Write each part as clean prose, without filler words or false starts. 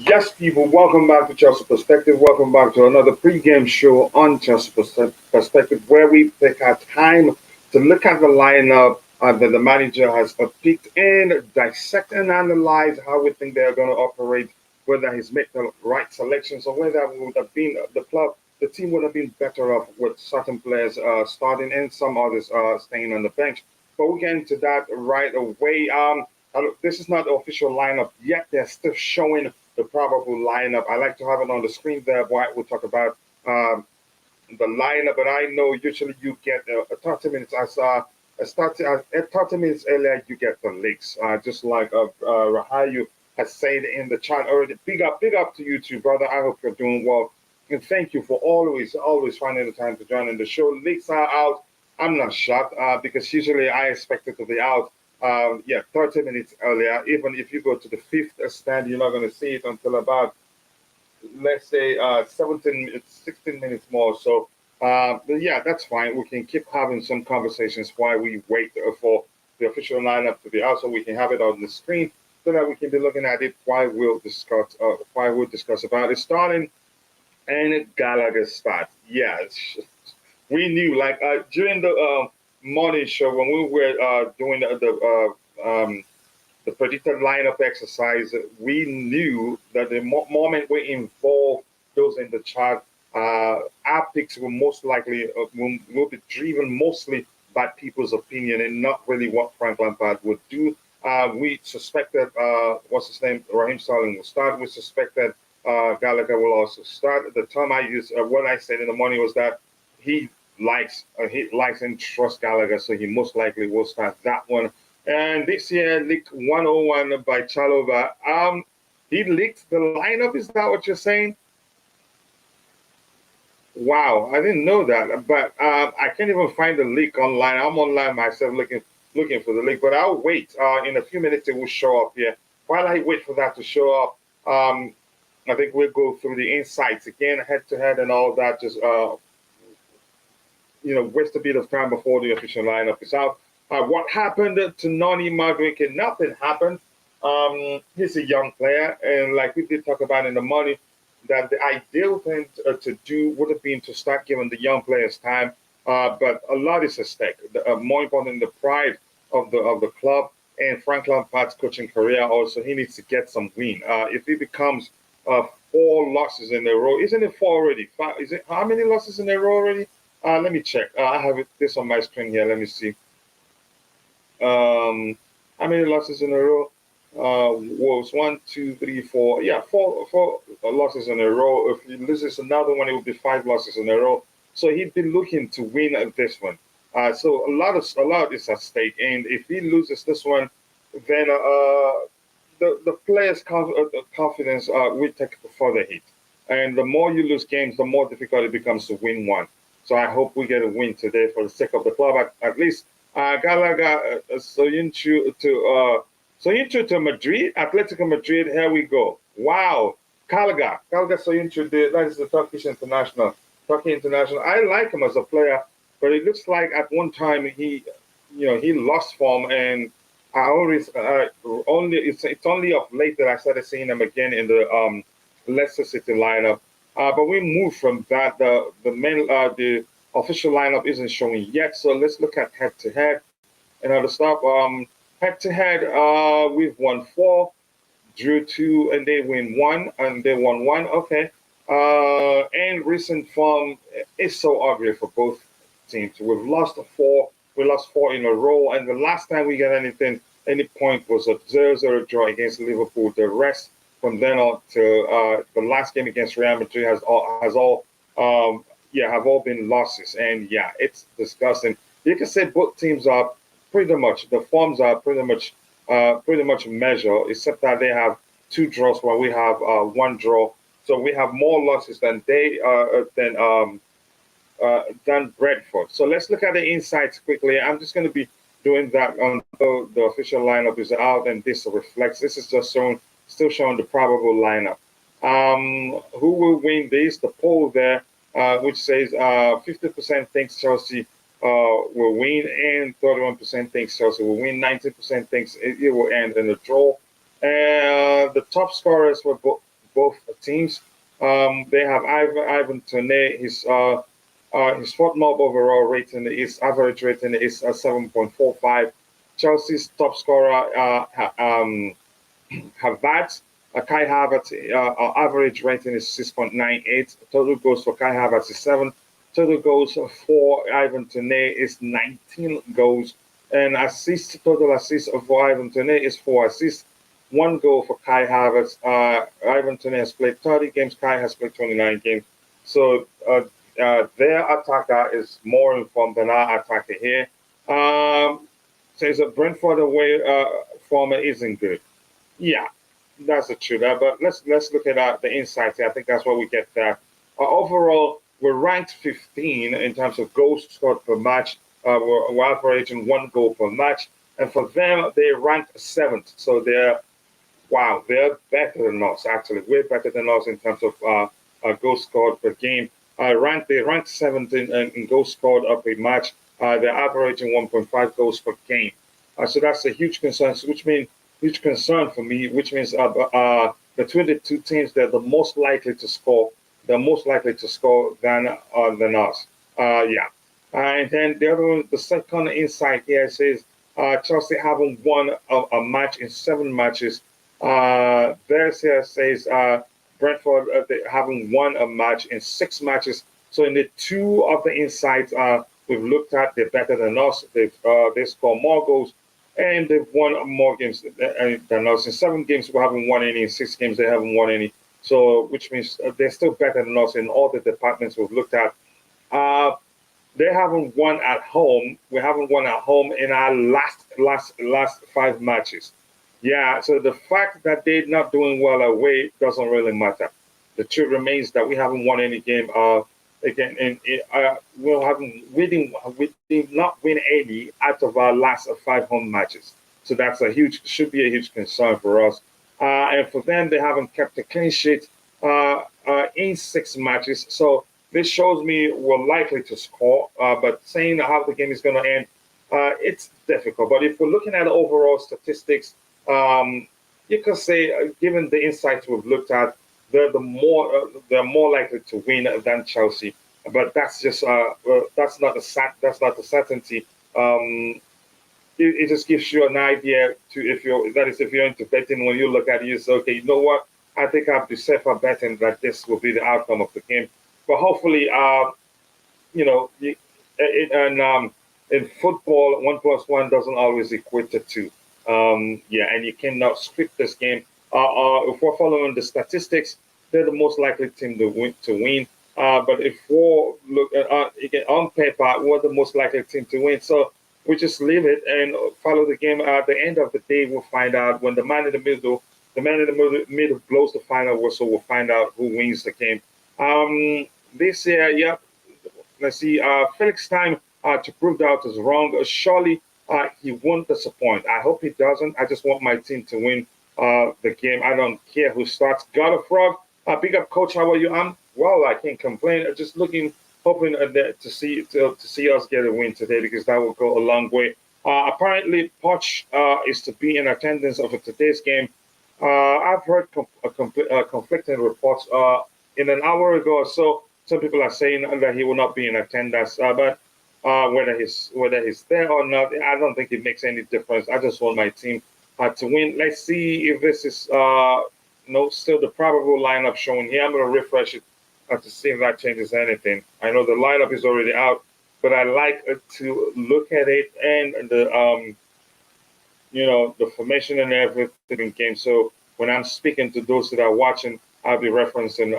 Yes, people, welcome back to Chelsea Perspective. Welcome back to another pre-game show on Chelsea Perspective, where we take our time to look at the lineup that the manager has picked and dissect and analyze how we think they're going to operate, whether he's made the right selections or whether we would have been the team would have been better off with certain players starting and some others staying on the bench. But we'll get into that right away. This is not the official lineup yet. They're still showing the probable lineup. I like to have it on the screen there. While we'll talk about the lineup, but I know usually you get 30 minutes. I started at 30 minutes earlier. You get the leaks, just like Rahayu has said in the chat already. Big up to you too, brother. I hope you're doing well, and thank you for always finding the time to join in the show. Leaks are out. I'm not shocked because usually I expect it to be out. Yeah, 30 minutes earlier. Even if you go to the fifth stand, you're not going to see it until about, let's say, 17 minutes, 16 minutes more. So, but yeah, that's fine. We can keep having some conversations while we wait for the official lineup to be out, so we can have it on the screen, so that we can be looking at it while we'll discuss about it. Starting and Gallagher start. Yeah, we knew like during the morning show when we were doing the predicted lineup exercise, we knew that the moment we involve those in the chart, our picks will most likely will be driven mostly by people's opinion and not really what Frank Lampard would do. We suspected, what's his name, Raheem Sterling will start. We suspected Gallagher will also start. The term I used, what I said in the morning was that he he likes and trusts Gallagher, so he most likely will start that one. And this year, leaked 101 by Chalova. He leaked the lineup. Is that what you're saying? Wow, I didn't know that. But I can't even find the leak online. I'm online myself looking for the leak. But I'll wait. In a few minutes, it will show up here. While I wait for that to show up, I think we'll go through the insights again, head to head, and all that. Just waste a bit of time before the official lineup is out. What happened to Noni Madueke? Nothing happened. He's a young player, and like we did talk about in the morning, that the ideal thing to do would have been to start giving the young players time. But a lot is at stake. More important, the pride of the club and Frank Lampard's coaching career. Also, he needs to get some win. If he becomes four losses in a row, isn't it four already? Five, is it how many losses in a row already? Let me check. I have this on my screen here. Let me see. How many losses in a row? Was one, two, three, four. Yeah, four losses in a row. If he loses another one, it will be five losses in a row. So he'd be looking to win at this one. So a lot is at stake, and if he loses this one, then the players' confidence will take a further hit. And the more you lose games, the more difficult it becomes to win one. So I hope we get a win today for the sake of the club. At least Galaga Soyuncu to Madrid, Atletico Madrid. Here we go. Wow, Galaga Soyuncu. That is the Turkish international. Turkey international. I like him as a player, but it looks like at one time he lost form, and I always only it's only of late that I started seeing him again in the Leicester City lineup. But we moved from that. The official lineup isn't showing yet. So let's look at head to head and other stuff. Head to head, we've won four, drew two, and they win one, and they won one. Okay. And recent form is so obvious for both teams. We've lost four. We lost four in a row, and the last time we got any point was a 0-0 draw against Liverpool. The rest from then on to the last game against Real Madrid have all been losses, and yeah, it's disgusting. You can say both teams are the forms are pretty much measured, except that they have two draws while we have one draw. So we have more losses than Brentford. So let's look at the insights quickly. I'm just going to be doing that until the official lineup is out and this reflects. This is just still showing the probable lineup. Who will win this? The poll there, which says 50% thinks Chelsea will win and 31% thinks Chelsea will win. 19% thinks it will end in a draw. The top scorers for both teams. They have Ivan Toney. His fourth mob overall rating is average rating is 7.45. Chelsea's top scorer Havertz. Kai Havertz average rating is 6.98. Total goals for Kai Havertz is 7. Total goals for Ivan Toney is 19 goals. And total assists for Ivan Toney is 4 assists. 1 goal for Kai Havertz. Ivan Toney has played 30 games. Kai has played 29 games. So their attacker is more informed than our attacker here. Says that Brentford away form isn't good. Yeah, that's the truth. But let's look at the insights here. I think that's what we get there. Overall, we're ranked 15 in terms of goals scored per match. We're averaging 1 goal per match, and for them, they ranked seventh. So they're better than us. Actually, way better than us in terms of goals scored per game. They ranked seventh in goals scored per match. They're averaging 1.5 goals per game. So that's a huge concern. Huge concern for me, which means between the two teams, they're the most likely to score. They're most likely to score than us. Yeah. And then the other one, the second insight here says Chelsea haven't won a match in 7 matches. Theirs here says Brentford they haven't won a match in 6 matches. So in the two of the insights we've looked at, they're better than us. They score more goals and they've won more games than us. In 7 games, we haven't won any. In 6 games, they haven't won any. So, which means they're still better than us in all the departments we've looked at. Uh, they haven't won at home. We haven't won at home in our last 5 matches. Yeah. So the fact that they're not doing well away doesn't really matter. The truth remains that we haven't won any game. Again, and we did not win any out of our last 5 home matches. So that's should be a huge concern for us. And for them, they haven't kept a clean sheet in 6 matches. So this shows me we're likely to score. But saying how the game is going to end, it's difficult. But if we're looking at overall statistics, you can say, given the insights we've looked at, they're more likely to win than Chelsea. But that's not a certainty. It just gives you an idea to if you're into betting when you look at it, you say, okay, you know what? I think I'll be safer betting that this will be the outcome of the game. But hopefully, in football, 1+1 doesn't always equate to 2. Yeah, and you cannot script this game. If we're following the statistics, they're the most likely team to win. But if we look again on paper, we're the most likely team to win. So we just leave it and follow the game. At the end of the day, we'll find out when the man in the middle blows the final whistle. We'll find out who wins the game. This year, yeah, let's see. Felix time to prove that is wrong. Surely he won't disappoint. I hope he doesn't. I just want my team to win the game. I don't care who starts. God of Frog, big up, coach. How are you? I'm well. I can't complain. Just hoping to see us get a win today because that will go a long way. Apparently, Poch is to be in attendance of today's game. I've heard conflicting reports. In an hour ago or so, some people are saying that he will not be in attendance. But whether he's there or not, I don't think it makes any difference. I just want my team to win. Let's see if this is still the probable lineup showing here. I'm going to refresh it to see if that changes anything. I know the lineup is already out, but I like to look at it and the formation and everything in game. So when I'm speaking to those that are watching, I'll be referencing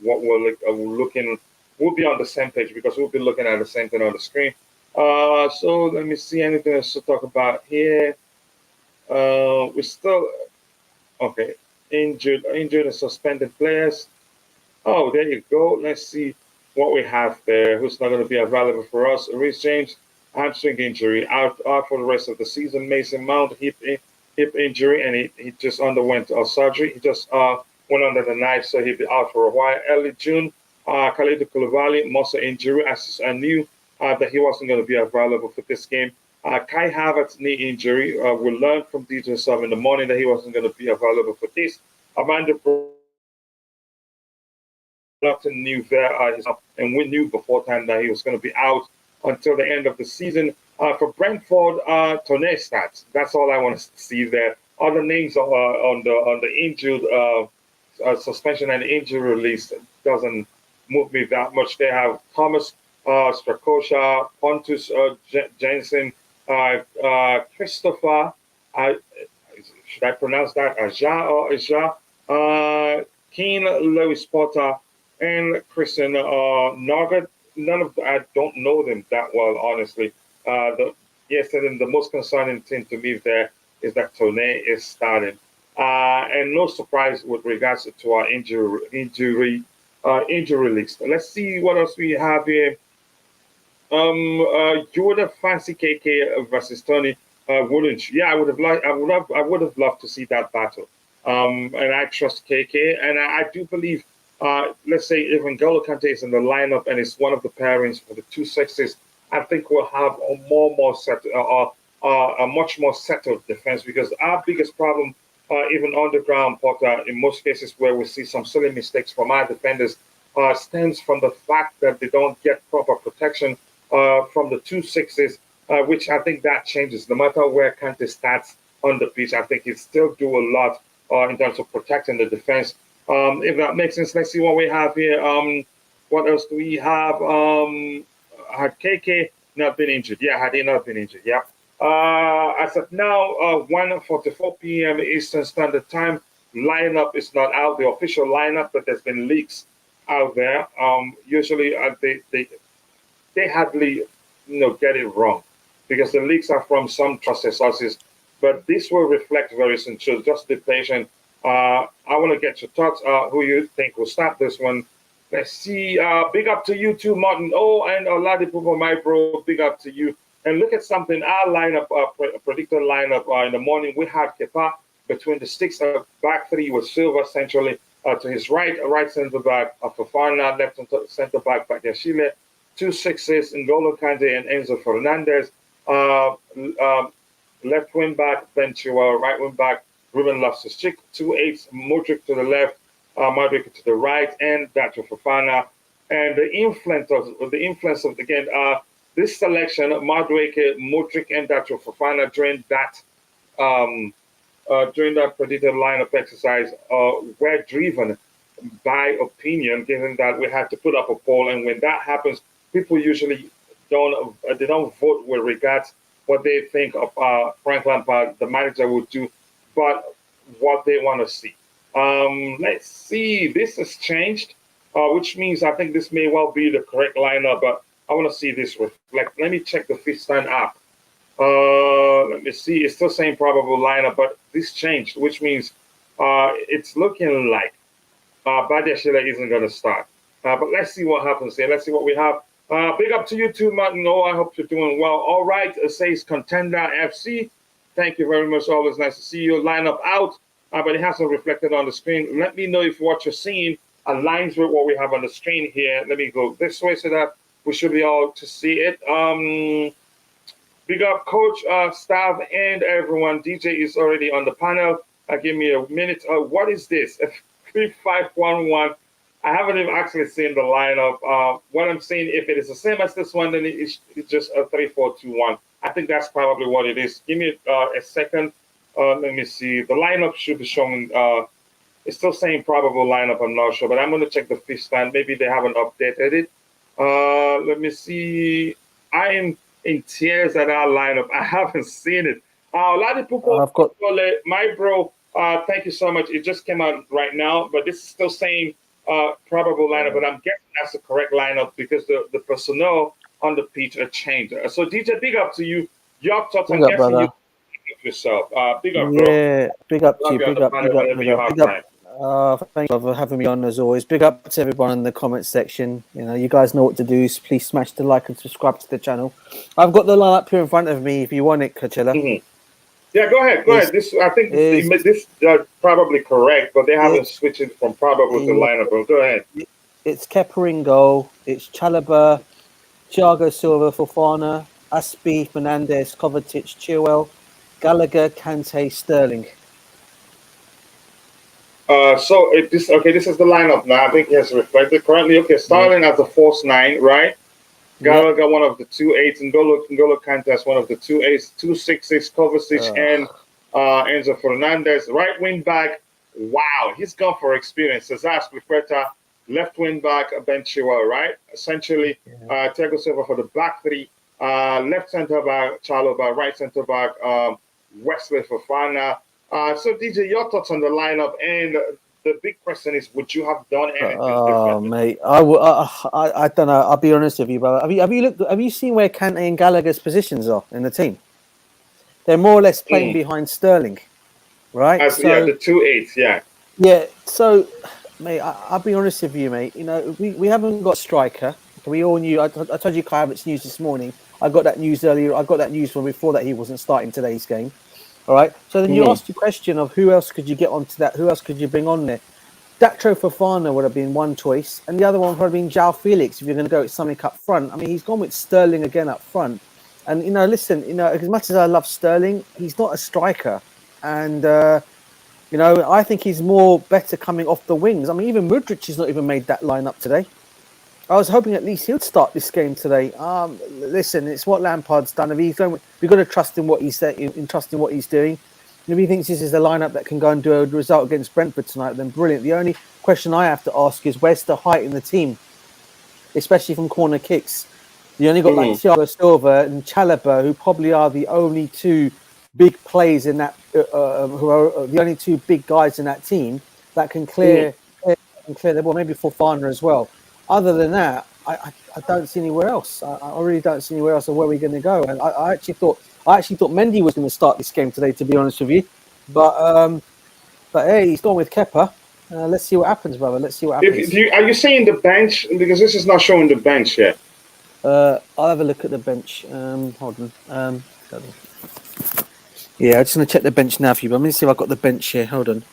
what we're looking. We'll be on the same page because we'll be looking at the same thing on the screen. So let me see anything else to talk about here. We're still okay. Injured and suspended players. Oh, there you go. Let's see what we have there. Who's not going to be available for us? Reece James, hamstring injury, out for the rest of the season. Mason Mount, hip injury, and he just underwent surgery. He just went under the knife, so he'll be out for a while. Early June, Khalid Koulibaly, muscle injury. I knew that he wasn't going to be available for this game. Kai Havertz, knee injury. We learned from DJ Sub in the morning that he wasn't going to be available for this. Amanda nothing new there. And we knew before time that he was going to be out until the end of the season. For Brentford, Tone stats. That's all I want to see there. Other names on the injured suspension and injury list doesn't move me that much. They have Thomas Strakosha, Pontus Jensen, Christopher. Uh, should I pronounce that Aja or Aja? Keen Lewis Potter and Christian Nugget. None of I don't know them that well, honestly. Yes, and the most concerning thing to me there is that Tone is starting, and no surprise with regards to our injury list. Let's see what else we have here. You would have fancy KK versus Tony, wouldn't you? Yeah, I would have loved to see that battle. And I trust KK, and I do believe, let's say if N'Golo Kante is in the lineup and it's one of the pairings for the two sexes, I think we'll have a much more settled defense because our biggest problem, even on the ground, Potter, in most cases where we see some silly mistakes from our defenders, stems from the fact that they don't get proper protection from the two sixes, which I think that changes. No matter where Kante starts on the pitch, I think he still do a lot in terms of protecting the defense. If that makes sense, let's see what we have here. What else do we have? Had KK not been injured? Yeah, had he not been injured? Yeah. As of now, 1:44 p.m. Eastern Standard Time. Lineup is not out, the official lineup, but there's been leaks out there. Usually, they hardly get it wrong because the leaks are from some trusted sources. But this will reflect very soon. So just be patient. I want to get your thoughts. Who you think will start this one? Let's see. Big up to you too, Martin. Oh, and Oladipo, my bro. Big up to you. And look at something. Our lineup, predicted lineup in the morning. We had Kepa between the sticks. Back three was Silva centrally. To his right center back, Fofana, left center back, Badiashile. Two sixes, N'Golo Kante and Enzo Fernandez. Left wing back, Ben Chilwell. Right wing back, Ruben Loftus-Cheek. Two eights, Modric to the left, Modric to the right, and Dacho Fofana. And the influence of again, this selection, Modric, and Dacho Fofana during that predicted lineup exercise, were driven by opinion, given that we had to put up a poll, and when that happens, people usually don't vote with regards what they think of Frank Lampard, the manager, would do, but what they want to see. Let's see. This has changed, which means I think this may well be the correct lineup, but I want to see this reflect. Let me check the fifth stand app. Let me see. It's still saying probable lineup, but this changed, which means it's looking like Badiashile isn't going to start. But let's see what happens here. Let's see what we have. Big up to you too, Martin. Oh, I hope you're doing well. All right, it says Contender FC. Thank you very much. Always nice to see you. Lineup out, but it hasn't reflected on the screen. Let me know if what you're seeing aligns with what we have on the screen here. Let me go this way so that we should be able to see it. Big up, coach, staff, and everyone. DJ is already on the panel. Give me a minute. What is this? 3511. I haven't even actually seen the lineup. What I'm saying, if it is the same as this one, then it's just a 3421. I think that's probably what it is. Give me a second. Let me see. The lineup should be showing. It's still saying probable lineup. I'm not sure, but I'm going to check the fifth stand. Maybe they haven't updated it. Let me see. I am in tears at our lineup. I haven't seen it. A lot of people, my bro, thank you so much. It just came out right now, but this is still saying probable lineup, but I'm guessing that's the correct lineup because the personnel on the pitch are changed. So DJ, big up to you. Your thoughts, I'm guessing brother. You yourself. Big up, bro. Yeah, big up to you. Big up. Thank you for having me on as always. Big up to everyone in the comments section. You guys know what to do. So please smash the like and subscribe to the channel. I've got the lineup here in front of me. If you want it, Coachella. Mm-hmm. Yeah, go ahead. This I think this probably correct, but they haven't switched it from probable to lineup. But go ahead. It's Kepa in goal. It's Chalobah, Thiago Silva, Fofana, Aspi, Fernandez, Kovacic, Chilwell, Gallagher, Kante, Sterling. This is the lineup now. I think he has reflected currently. Okay, Yeah. starting as a false nine, right? Yep. Gallagher, one of the 2-8s, and N'Golo Kante as one of the 2-8s, 2-6-6, Kovacic, and Enzo Fernandez. Right wing back, wow, he's gone for experience. Cesar Spilicueta, left wing back, Ben Chilwell, right? Essentially, Yeah. Thiago Silva for the back three, left centre back, Chalobah, right centre back, Wesley Fofana. So, DJ, your thoughts on the lineup? And the big question is, would you have done anything Oh, differently? mate, I don't know. I'll be honest with you, brother. Have you looked? Have you seen where Kante and Gallagher's positions are in the team? They're more or less playing Mm. behind Sterling, right? Yeah, So the 2-8s, yeah. yeah, so mate, I'll be honest with you, mate. You know, we haven't got a striker. We all knew. I told you Kai Havertz news this morning. I got that news earlier. I got that news from before that he wasn't starting today's game. All right. So then you Mhm. asked the question of who else could you get onto that? Who else could you bring on there? Datro Fofana would have been one choice, and the other one would have been João Felix if you're going to go with something up front. I mean, he's gone with Sterling again up front. And, you know, listen, you know, as much as I love Sterling, he's not a striker. And, you know, I think he's more better coming off the wings. I mean, even Mudryk has not even made that lineup today. I was hoping at least he'd start this game today. Listen, it's what Lampard's done. If he's going, we've got to trust in what he's in trusting what he's doing. And if he thinks this is a lineup that can go and do a result against Brentford tonight, then brilliant. The only question I have to ask is where's the height in the team, especially from corner kicks. You only got like Mhm. Thiago Silva and Chalobah, who probably are the only two big plays in that, who are the only two big guys in that team that can Mhm. clear the ball. Maybe Fofana as well. Other than that, I don't see anywhere else. I really don't see anywhere else of where we're going to go. And I actually thought Mendy was going to start this game today, to be honest with you. But hey, he's gone with Kepa. Let's see what happens, brother. Let's see what If happens. do you, are you saying the bench? Because this is not showing the bench yet. I'll have a look at the bench. Hold on. Hold on. Yeah, I'm just going to check the bench now for you. But I'm going to see if I've got the bench here. Hold on.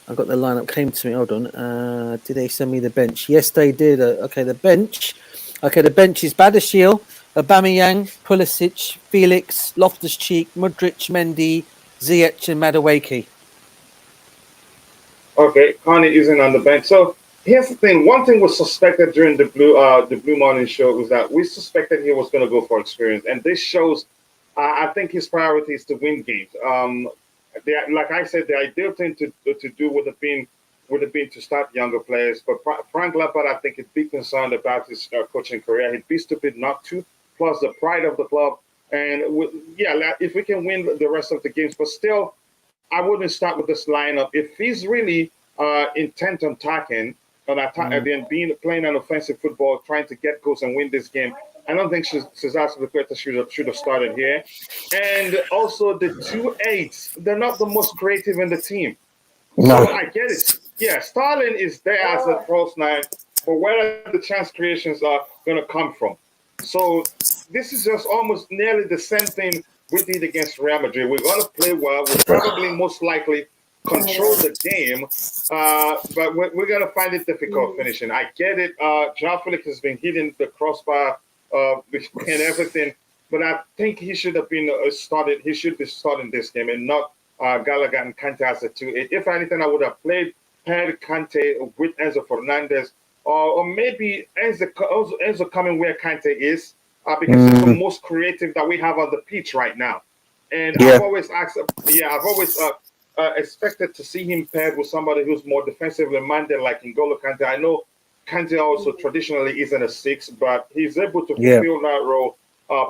I've got the lineup came to me. Hold on. Did they send me the bench? Yes, they did. Okay, the bench. Okay, the bench is Badashil, Aubameyang, Pulisic, Felix, Loftus-Cheek, Mudryk, Mendy, Ziyech, and Madueke. Okay, Connie isn't on the bench. So here's the thing. One thing was suspected during the Blue Morning show was that we suspected he was going to go for experience, and this shows. I think his priority is to win games. Like I said, the ideal thing to do would have been to start younger players. But Frank Lampard, I think, is big concerned about his coaching career. He'd be stupid not to. Plus the pride of the club, and if we can win the rest of the games, but still. I wouldn't start with this lineup. If he's really intent on attacking, Mm. then playing an offensive football, trying to get goals and win this game, I don't think Cesar Spilicueta should have started here. And also the 2-8s, they're not the most creative in the team. So No. I get it. Yeah, Starlin is there as a false nine, but where the chance creations are going to come from? So this is just almost nearly the same thing we did against Real Madrid. We're going to play well. We'll probably most likely control the game, but we're going to find it difficult finishing. I get it. João Felix has been hitting the crossbar and everything, but I think he should have been started. He should be starting this game and not Gallagher and Kante as a 2-8. If anything, I would have paired Kante with Enzo Fernandez, or maybe Enzo coming where Kante is, because he's the Mm. most creative that we have on the pitch right now. And I've Yeah. always asked, I've always expected to see him paired with somebody who's more defensively minded, like N'Golo Kante. I know Kante also traditionally isn't a six, but he's able to Yeah. fulfill that role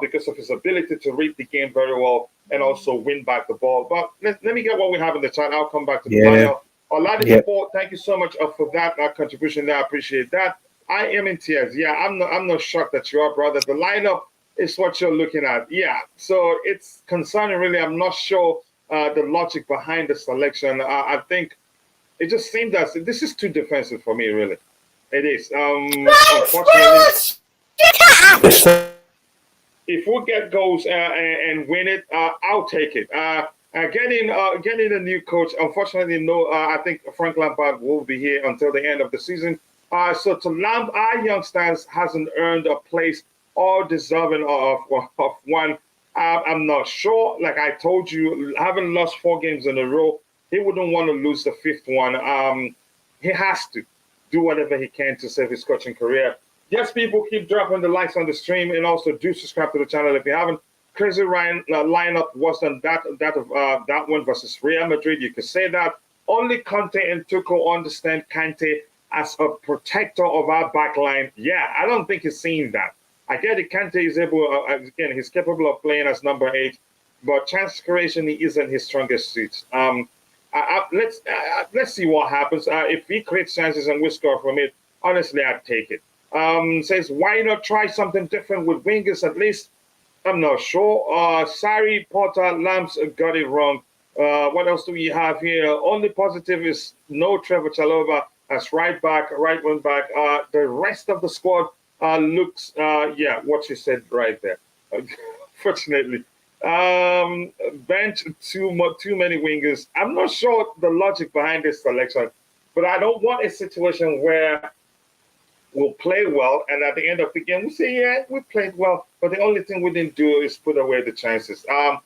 because of his ability to read the game very well and also win back the ball. But let me get what we have in the chat. I'll come back to the Yeah. panel. Yeah. Oladipo, thank you so much for that contribution there. I appreciate that. I am in tears. Yeah, I'm not shocked that you are, brother. The lineup is what you're looking at. Yeah, so it's concerning, really. I'm not sure the logic behind the selection. I think it just seems that this is too defensive for me, really. It is. Unfortunately, if we get goals and win it, I'll take it. Getting a new coach, unfortunately, no. I think Frank Lampard will be here until the end of the season. So to Lamp, our youngsters hasn't earned a place or deserving of one. I'm not sure. Like I told you, having lost 4 games in a row, he wouldn't want to lose the fifth one. He has to do whatever he can to save his coaching career. Yes, people keep dropping the likes on the stream, and also do subscribe to the channel if you haven't. Crazy Ryan lineup was on that one versus Real Madrid. You could say that. Only Conte and Tuchel understand Kante as a protector of our back line. Yeah, I don't think he's seeing that. I get it. Kante is able, again, he's capable of playing as number 8, but chance creation isn't his strongest suit. Let's see what happens. If he creates chances and we score from it, honestly, I'd take it. Says, why not try something different with wingers at least? I'm not sure. Sorry, Potter, Lamps got it wrong. What else do we have here? Only positive is no Trevor Chalobah as right wing back. The rest of the squad looks, what you said right there. Fortunately. Bench too many wingers. I'm not sure the logic behind this selection, but I don't want a situation where we'll play well, and at the end of the game, we say, yeah, we played well, but the only thing we didn't do is put away the chances. I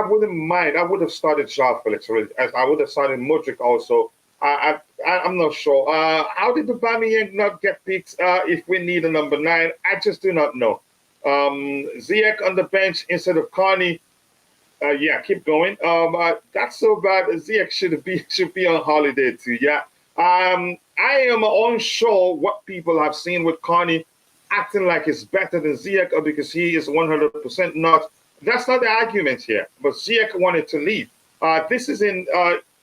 wouldn't mind. I would have started Joao Felix, really. I would have started Modric also. I'm not sure. How did Aubameyang not get picked if we need a number 9? I just do not know. Ziyech on the bench instead of Carney. Keep going. That's so bad. Ziyech should be on holiday too. Yeah. I am unsure what people have seen with Carney acting like he's better than Ziyech, or because he is 100% not. That's not the argument here. But Ziyech wanted to leave. This isn't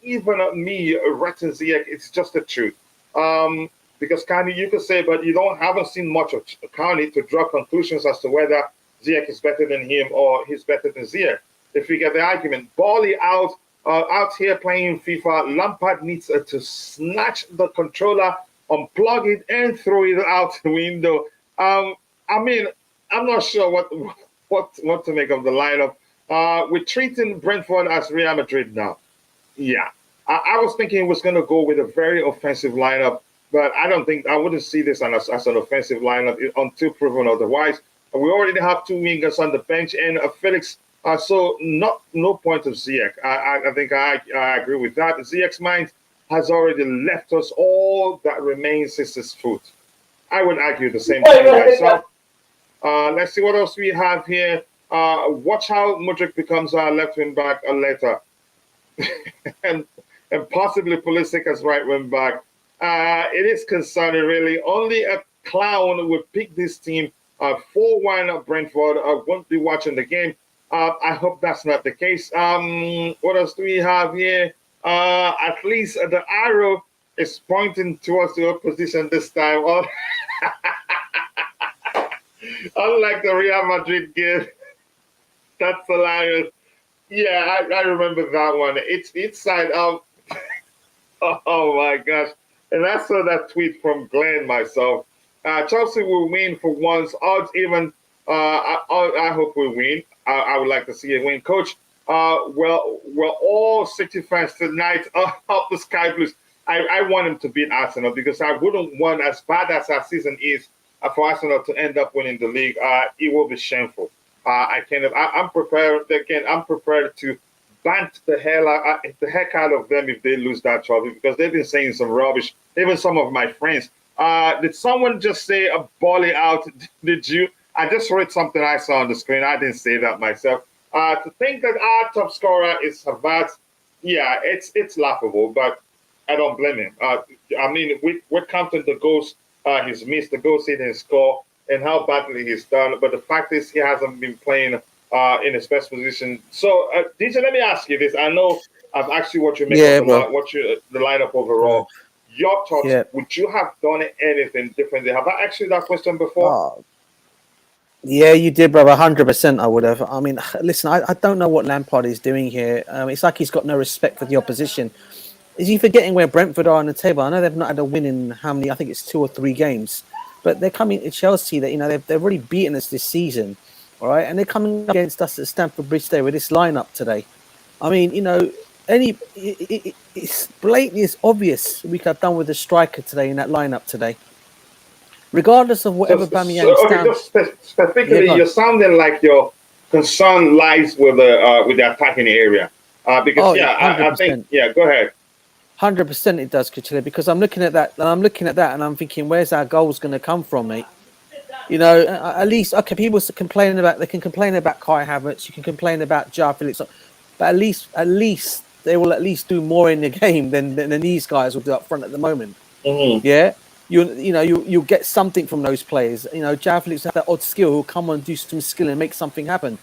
even me ratting Ziyech. It's just the truth. Because Carney, you could say, but you haven't seen much of Carney to draw conclusions as to whether Ziyech is better than him or he's better than Ziyech. If you get the argument, Bally out here playing FIFA, Lampard needs to snatch the controller, unplug it, and throw it out the window. I'm not sure what to make of the lineup. We're treating Brentford as Real Madrid now. Yeah, I was thinking it was going to go with a very offensive lineup, but I wouldn't see this as an offensive lineup until proven otherwise. We already have 2 wingers on the bench, and Felix. So no point of Ziyech. I think I agree with that. Ziyech's mind has already left us. All that remains is his foot. I would argue the same thing myself. Let's see what else we have here. Watch how Modric becomes our left wing back later. and possibly Pulisic as right wing back. It is concerning, really. Only a clown would pick this team 4-1 Brentford. I won't be watching the game. I hope that's not the case. What else do we have here? At least the arrow is pointing towards the opposition this time. Unlike the Real Madrid game. That's hilarious. Yeah, I remember that one. It's inside out. Oh my gosh. And I saw that tweet from Glenn myself. Chelsea will win for once. Odds even. I hope we win. I would like to see a win. Coach, well, all City fans tonight up the Sky Blues. I want him to beat Arsenal because I wouldn't want, as bad as our season is, for Arsenal to end up winning the league. It will be shameful. I'm prepared. Again, I'm prepared to bant the heck out of them if they lose that trophy because they've been saying some rubbish. Even some of my friends. Did someone just say a volley out? Did you? I just read something I saw on the screen. I didn't say that myself. To think that our top scorer is Havertz, yeah, it's laughable, but I don't blame him. We're counting the goals he's missed, the goals he didn't score, and how badly he's done. But the fact is he hasn't been playing in his best position. So, DJ, let me ask you this. I know I've asked you what you make of the lineup overall. Your thoughts, would you have done anything differently? Have I asked you that question before? Yeah, you did, brother. 100% I would have. I mean, listen, I don't know what Lampard is doing here. It's like he's got no respect for the opposition. Is he forgetting where Brentford are on the table? I know they've not had a win in how many? I think it's 2 or 3 games. But they're coming to Chelsea that, they've already beaten us this season. All right. And they're coming against us at Stamford Bridge today with this lineup today. I mean, it's blatantly, it's obvious we could have done with the striker today in that lineup today. Regardless of whatever Aubameyang stands. Specifically, you're sounding like your concern lies with the attacking area. Because yeah, I think 100%. yeah. Go ahead. 100% it does, Kachila, because I'm looking at that and I'm thinking, where's our goals going to come from, mate? You know, at least okay, people can complain about Kai Havertz, you can complain about Jar Felix, but at least they will at least do more in the game than these guys will do up front at the moment. Mm-hmm. Yeah, you'll get something from those players. You know, Jar Felix have that odd skill, who'll come on and do some skill and make something happen.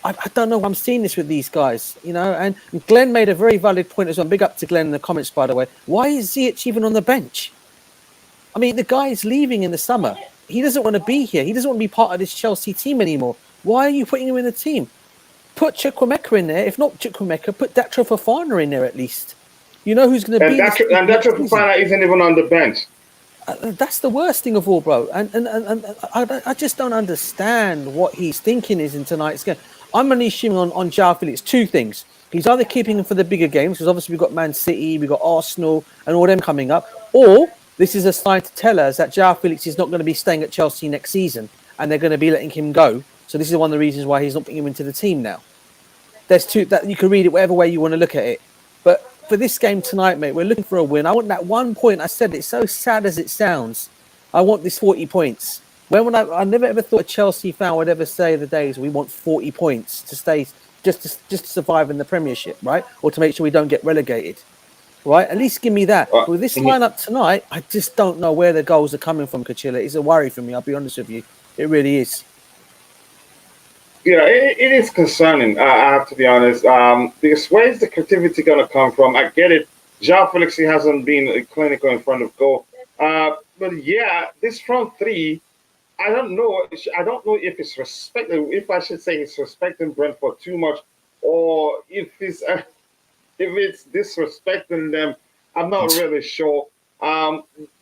I don't know. I'm seeing this with these guys, you know. And Glenn made a very valid point as well. Big up to Glenn in the comments, by the way. Why is Ziyech even on the bench? I mean, the guy is leaving in the summer. He doesn't want to be here. He doesn't want to be part of this Chelsea team anymore. Why are you putting him in the team? Put Chukwuemeka in there. If not Chukwuemeka, put Datro Fofana in there at least. You know who's going to be. And that Fofana isn't even on the bench. That's the worst thing of all, bro. And I just don't understand what he's thinking is in tonight's game. I'm only assuming on João Felix two things. He's either keeping him for the bigger games, because obviously we've got Man City, we've got Arsenal, and all them coming up, or this is a sign to tell us that João Felix is not going to be staying at Chelsea next season, and they're going to be letting him go. So this is one of the reasons why he's not putting him into the team now. There's two that you can read it whatever way you want to look at it, but for this game tonight, mate, we're looking for a win. I want that 1 point. I said it's so sad as it sounds. I want this 40 points. When I never ever thought a Chelsea fan would ever say the days we want 40 points to stay just to survive in the Premiership, right? Or to make sure we don't get relegated, right? At least give me that. But with this lineup tonight, I just don't know where the goals are coming from, Kachila. It's a worry for me. I'll be honest with you. It really is. Yeah, it is concerning. I have to be honest. Because where's the creativity going to come from? I get it. João Felix, he hasn't been clinical in front of goal. But yeah, this front three, I don't know. I don't know if it's respecting. If I should say it's respecting Brentford too much, or if it's disrespecting them. I'm not really sure.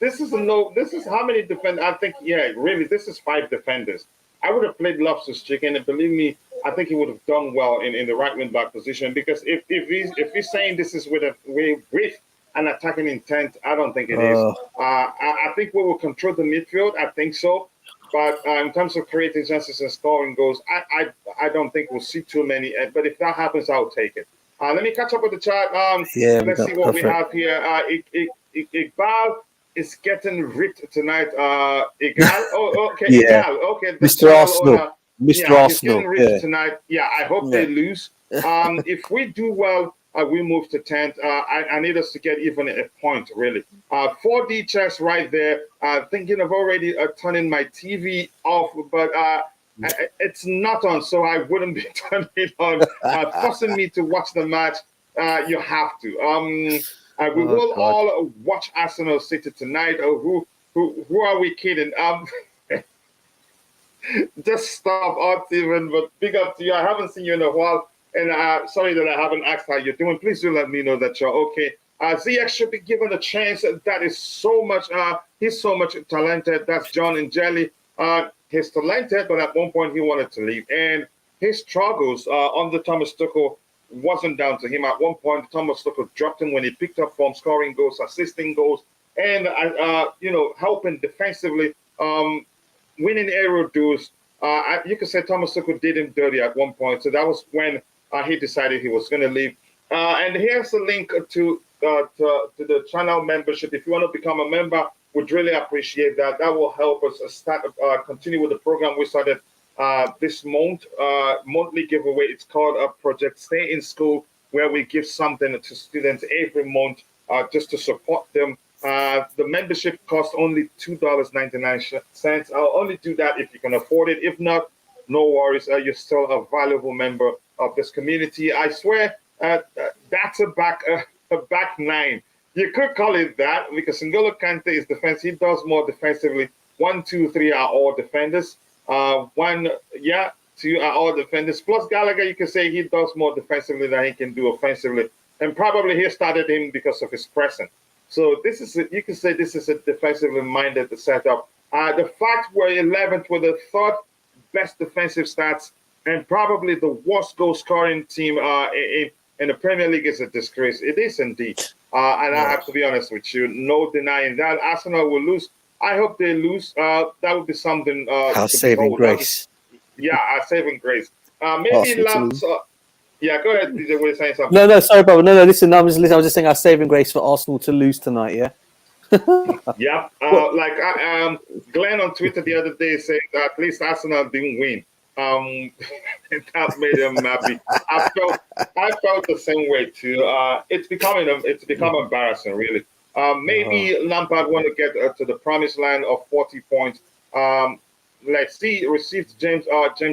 This is how many defenders? I think really, this is 5 defenders. I would have played Lobster's Chicken, and believe me, I think he would have done well in the right wing back position. Because if he's saying this is with an attacking intent, I don't think it is. I think we will control the midfield. I think so. But in terms of creating chances and scoring goals, I don't think we'll see too many. But if that happens, I'll take it. Let me catch up with the chat. Let's see what we have here. Iqbal is getting ripped tonight. Iqbal? Oh, okay. Yeah. Iqbal. Okay. Mr. Arsenal. Mr. Arsenal. He's getting ripped tonight. Yeah, I hope they lose. If we do well, we move to 10th. I need us to get even a point, really. 4D checks right there. Thinking of already turning my TV off, but it's not on, so I wouldn't be turning it on. Forcing me to watch the match, you have to. We will all watch Arsenal City tonight. Who are we kidding? Just stop, Steven, but big up to you. I haven't seen you in a while. And sorry that I haven't asked how you're doing. Please do let me know that you're okay. Ziyech should be given a chance. That is so much. He's so much talented. That's John and Jelly. He's talented, but at one point he wanted to leave. And his struggles under Thomas Tuchel wasn't down to him. At one point, Thomas Tuchel dropped him when he picked up form, scoring goals, assisting goals, and helping defensively, winning aerial duels. You could say Thomas Tuchel did him dirty at one point. So that was when he decided he was going to leave. And here's a link to the channel membership. If you want to become a member, we'd really appreciate that. That will help us continue with the program we started this month, monthly giveaway. It's called Project Stay in School, where we give something to students every month just to support them. The membership costs only $2.99. I'll only do that if you can afford it. If not, no worries. You're still a valuable member of this community. I swear that's a back nine. You could call it that because N'Golo Kante is defense. He does more defensively. 1, 2, 3 are all defenders. 1, 2 are all defenders. Plus Gallagher, you can say he does more defensively than he can do offensively. And probably he started him because of his pressing. So you can say this is a defensively minded setup. The fact we're 11th with the 3rd best defensive stats and probably the worst goal scoring team in the Premier League is a disgrace. It is indeed. And I have to be honest with you, no denying that. Arsenal will lose. I hope they lose. That would be something. Our saving grace. Our saving grace. Maybe Yeah, go ahead, DJ. We're saying something. No, sorry, brother. No, listen. I was just saying our saving grace for Arsenal to lose tonight. Yeah. Yeah, Glenn on Twitter the other day said at least Arsenal didn't win. Um, that made him happy. I felt the same way too. It's become embarrassing, really. Maybe Lampard want to get to the promised land of 40 points. Let's see. Received James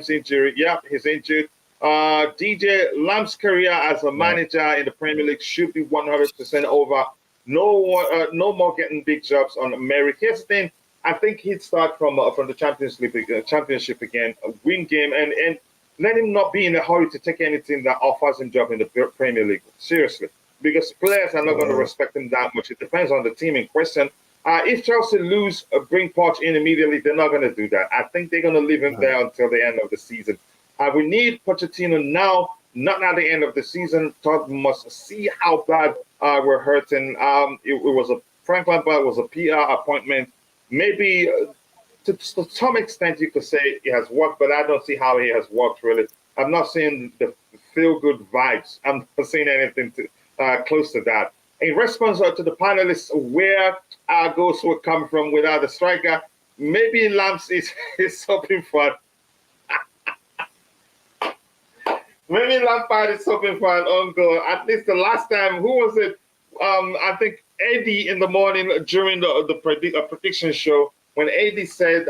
injury. Yeah, he's injured. DJ Lamp's career as a manager in the Premier League should be 100% over. No more getting big jobs on merit. Here's the thing: I think he'd start from the championship again, win game, and let him not be in a hurry to take anything that offers him job in the Premier League. Seriously, because players are not going to respect him that much. It depends on the team in question. If Chelsea lose, bring Poch in immediately, they're not going to do that. I think they're going to leave him there until the end of the season. We need Pochettino now, not at the end of the season. Todd must see how bad we're hurting. It was Frank Lampard was a PR appointment. Maybe to some extent you could say it has worked, but I don't see how it has worked really. I'm not seeing the feel-good vibes. I'm not seeing anything close to that. In response to the panelists, where our goals will come from without a striker, maybe Lamps is hoping for. Maybe Lampard is hoping for an own goal. At least the last time, who was it? I think Eddie in the morning during the prediction show, when Eddie said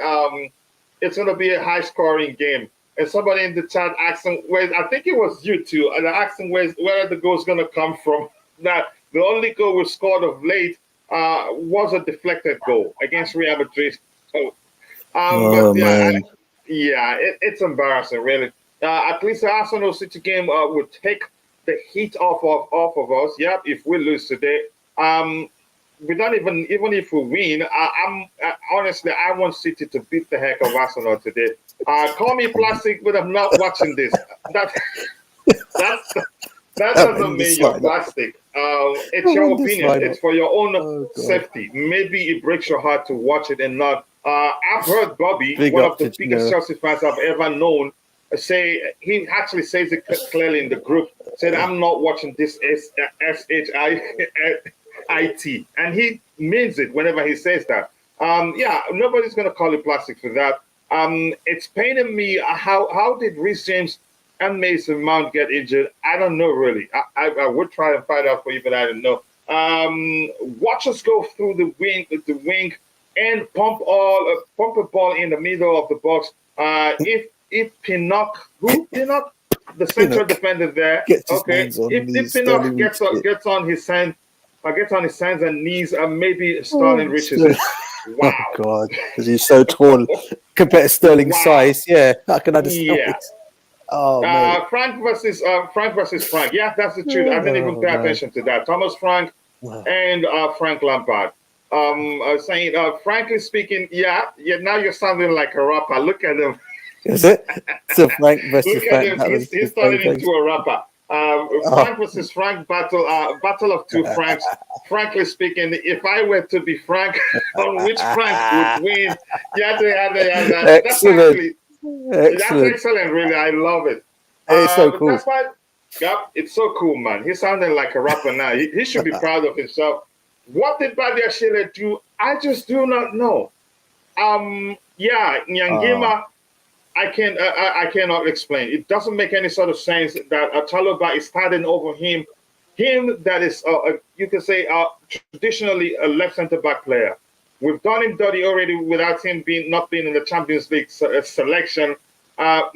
it's going to be a high-scoring game. And somebody in the chat asked him, I think it was you two, and I asked him where the goal's going to come from. That the only goal we scored of late was a deflected goal against Real Madrid. So, it's embarrassing, really. At least the Arsenal City game would take the heat off of us. Yep, if we lose today, we don't even if we win. Honestly, I want City to beat the heck of Arsenal today. Call me plastic, but I'm not watching this. That doesn't mean you're plastic. It's your opinion. It's for your own safety. Maybe it breaks your heart to watch it and not. I've heard Bobby, one of the biggest Chelsea fans I've ever known, say he actually says it clearly in the group. Said, "I'm not watching this SHIT," and he means it whenever he says that. Nobody's gonna call it plastic for that. It's paining me. How did Reece James and Mason Mount get injured? I don't know really. I would try and find out for you, but I don't know. Watch us go through the wing, and pump a ball in the middle of the box. If Pinnock, the central defender there, okay. If Pinnock gets on his hands and knees, maybe Sterling reaches it. Wow. Oh God, because he's so tall compared to Sterling's size. Yeah, I can understand. Yeah. Oh, Frank versus Frank. Yeah, that's the truth. I didn't even pay attention to that. Thomas Frank and Frank Lampard. Saying, frankly speaking, now you're sounding like a rapper. Look at him. Is it? So Frank versus Look Frank. at him. He's turning into a rapper. Frank versus Frank battle of two Franks. Frankly speaking, if I were to be Frank, on which Frank would win? Excellent. That's excellent, really. I love it. It's so cool. That's why, it's so cool, man. He's sounding like a rapper now. He should be proud of himself. What did Badia Shile do? I just do not know. Nyangima, I cannot explain. It doesn't make any sort of sense that Chalobah is starting over him. Him that is, you can say, traditionally a left centre back player. We've done him dirty already without him not being in the Champions League selection. I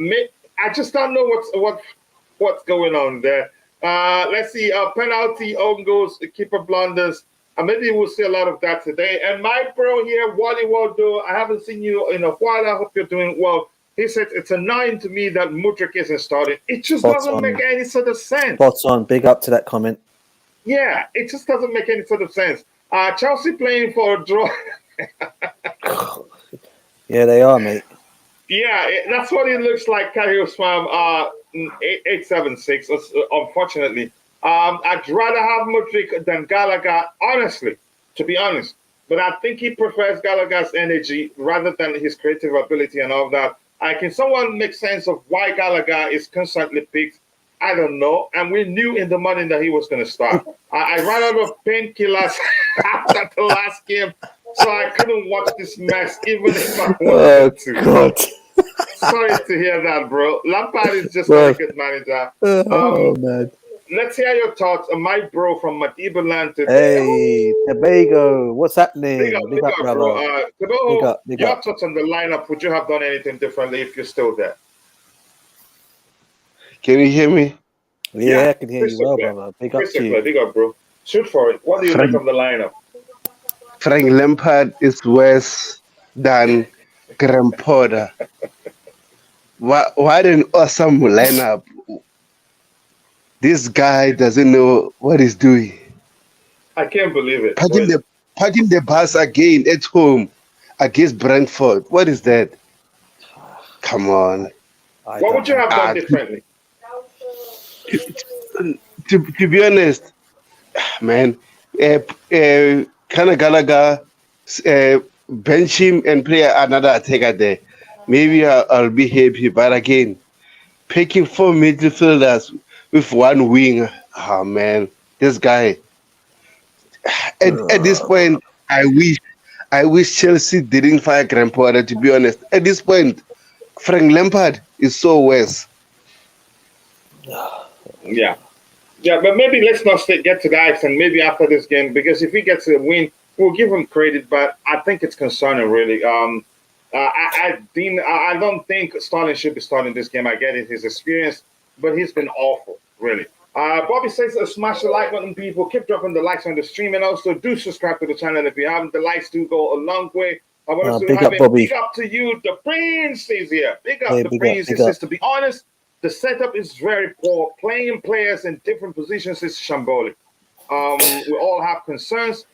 just don't know what's going on there. Let's see, penalty, own goals, keeper blunders. Maybe we'll see a lot of that today. And my bro here, Wally Waldo, I haven't seen you in a while. I hope you're doing well. He said it's annoying to me that Mudryk isn't starting. It just doesn't make any sort of sense. Spot on. Big up to that comment. Yeah, it just doesn't make any sort of sense. Chelsea playing for a draw. Yeah, they are, mate. Yeah, that's what it looks like. Karius from 876. Unfortunately, I'd rather have Mudryk than Gallagher, honestly, to be honest. But I think he prefers Gallagher's energy rather than his creative ability and all that. Can someone make sense of why Gallagher is constantly picked? I don't know. And we knew in the morning that he was going to start. I ran out of painkillers after the last game, so I couldn't watch this mess even if I Oh wanted to. God! Sorry to hear that, bro. Lampard is just not Well, a good manager. oh man! Let's hear your thoughts. My bro from Madibaland today. Hey, Tobago, what's Big happening? up, Big big up, up, bro. brother. Big Tobago, up, big your up. thoughts on the lineup? Would you have done anything differently if you're still there? Can you hear me? Yeah, I can hear you crystal well, clear. brother. Big up to Crystal you. clear. Big up, bro. Shoot for it. What do you make Frank, of the lineup? Frank Lampard is worse than Graham Potter. What an awesome lineup. This guy doesn't know what he's doing. I can't believe it, Parking really. the parking the bus again at home against Brentford. What is that? Come on. I What don't would you know. have done differently? To be honest, man, kind of Gallagher, bench him and play another attacker there. Maybe I'll be happy. But again, picking four midfielders with one wing, oh man, this guy. At this point, I wish Chelsea didn't fire Graham Potter. To be honest, at this point, Frank Lampard is so worse. Yeah. Yeah, but maybe let's not get to that and maybe after this game, because if he gets a win, we'll give him credit, but I think it's concerning, really. I don't think Sterling should be starting this game. I get it, his experience, but he's been awful, really. Bobby says, smash the like button, people. Keep dropping the likes on the stream, and also do subscribe to the channel if you haven't. The likes do go a long way. I want to Big have up, a Bobby. big up to you. The Prince is here. Big up, Hey, the big up, Prince. He big up. says, to be honest, the setup is very poor. Playing players in different positions is shambolic. We all have concerns.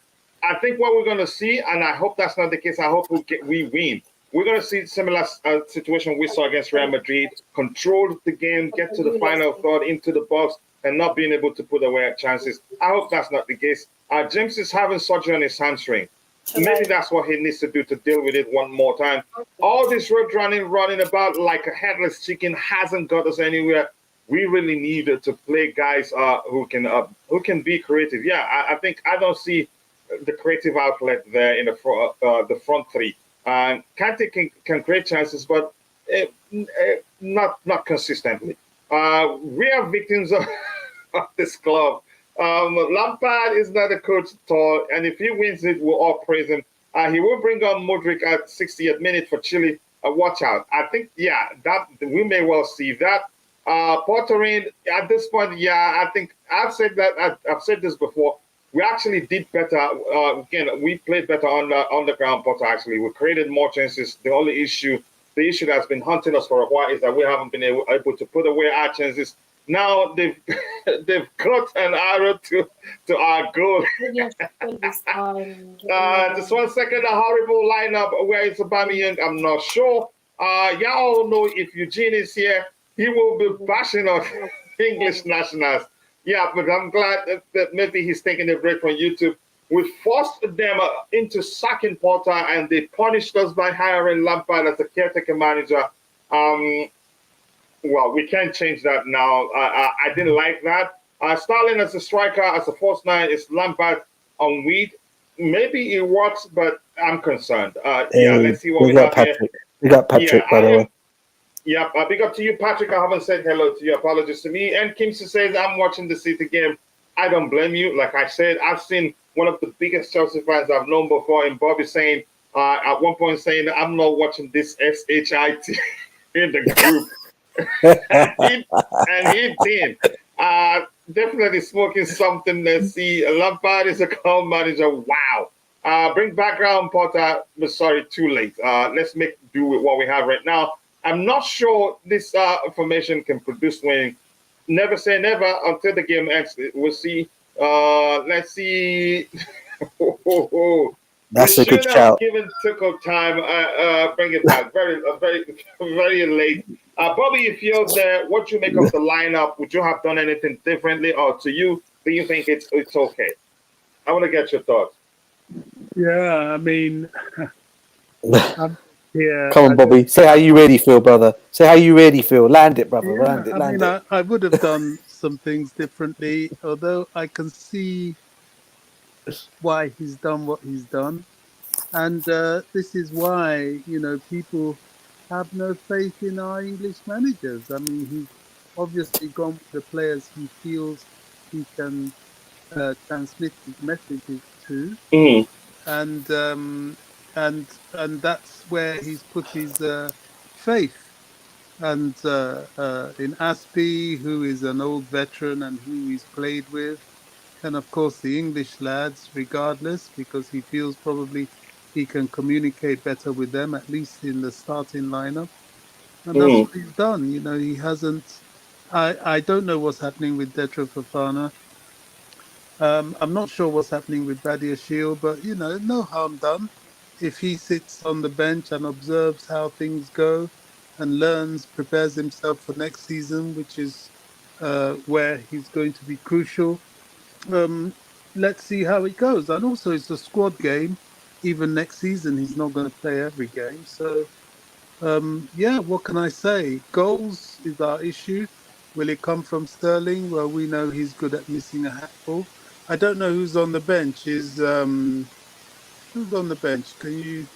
I think what we're going to see, and I hope that's not the case, I hope we win. We're going to see similar situation we saw against Real Madrid, control the game, get to the final third, into the box, and not being able to put away chances. I hope that's not the case. James is having surgery on his hamstring. Maybe that's what he needs to do to deal with it one more time. All this road running about like a headless chicken hasn't got us anywhere. We really need to play guys who can be creative. Yeah, I think I don't see the creative outlet there in the front three. Kante can create chances, but not consistently. We are victims of this club. Lampard is not a coach at all, and if he wins it, we'll all praise him. He will bring on Modric at 60th minute for Chile. Watch out. I think, yeah, that we may well see that. Pottering at this point, yeah, I think I've said that. I've said this before. We actually did better. Again, we played better on the ground. Potter actually, we created more chances. The issue that's been haunting us for a while is that we haven't been able to put away our chances. Now they've got an arrow to our goal. Just 1 second, a horrible lineup. Where is Aubameyang? I'm not sure. Y'all know if Eugene is here, he will be bashing on English nationals. Yeah, but I'm glad that maybe he's taking a break from YouTube. We forced them into sacking Potter, and they punished us by hiring Lampard as a caretaker manager. Well, we can't change that now. I didn't like that. Sterling as a striker, as a false nine, is Lampard on weed. Maybe it works, but I'm concerned. Yeah, let's see what we have here. We got Patrick, by the way. Yeah, big up to you, Patrick. I haven't said hello to you. Apologies to me. And Kimsey says, I'm watching the City game. I don't blame you. Like I said, I've seen one of the biggest Chelsea fans I've known before, and Bobby saying, at one point saying, I'm not watching this SHIT in the group. and he did. Definitely smoking something. Let's see. Lampard is a calm manager. Wow. Bring background, Potter. Sorry, too late. Let's make do with what we have right now. I'm not sure this information can produce winning. Never say never until the game ends. We'll see. Let's see. That's a good shout. Given Tuchel time. Bring it back. Very late. Bobby, if you're there, what you make of the lineup? Would you have done anything differently, or to you, do you think it's okay? I want to get your thoughts. Yeah, I mean, Yeah, Come on, Bobby. Say how you really feel, brother. Say how you really feel. Land it, brother. yeah. Land it. I Land mean, it. I would have done some things differently, although I can see why he's done what he's done. And this is why, people have no faith in our English managers. I mean, he's obviously gone with the players he feels he can transmit his messages to, Mm. and that's where he's put his faith. And in Aspie, who is an old veteran and who he's played with, and of course the English lads, regardless, because he feels probably he can communicate better with them, at least in the starting lineup. And that's Mm. what he's done. He hasn't. I don't know what's happening with Detro Fofana. I'm not sure what's happening with Badia Shield, but no harm done. If he sits on the bench and observes how things go and learns, prepares himself for next season, which is where he's going to be crucial. Um, let's see how it goes. And also, it's a squad game. Even next season, he's not going to play every game. So, yeah, what can I say? Goals is our issue. Will it come from Sterling? Well, we know he's good at missing a hatful. I don't know who's on the bench. Who's on the bench? Can you?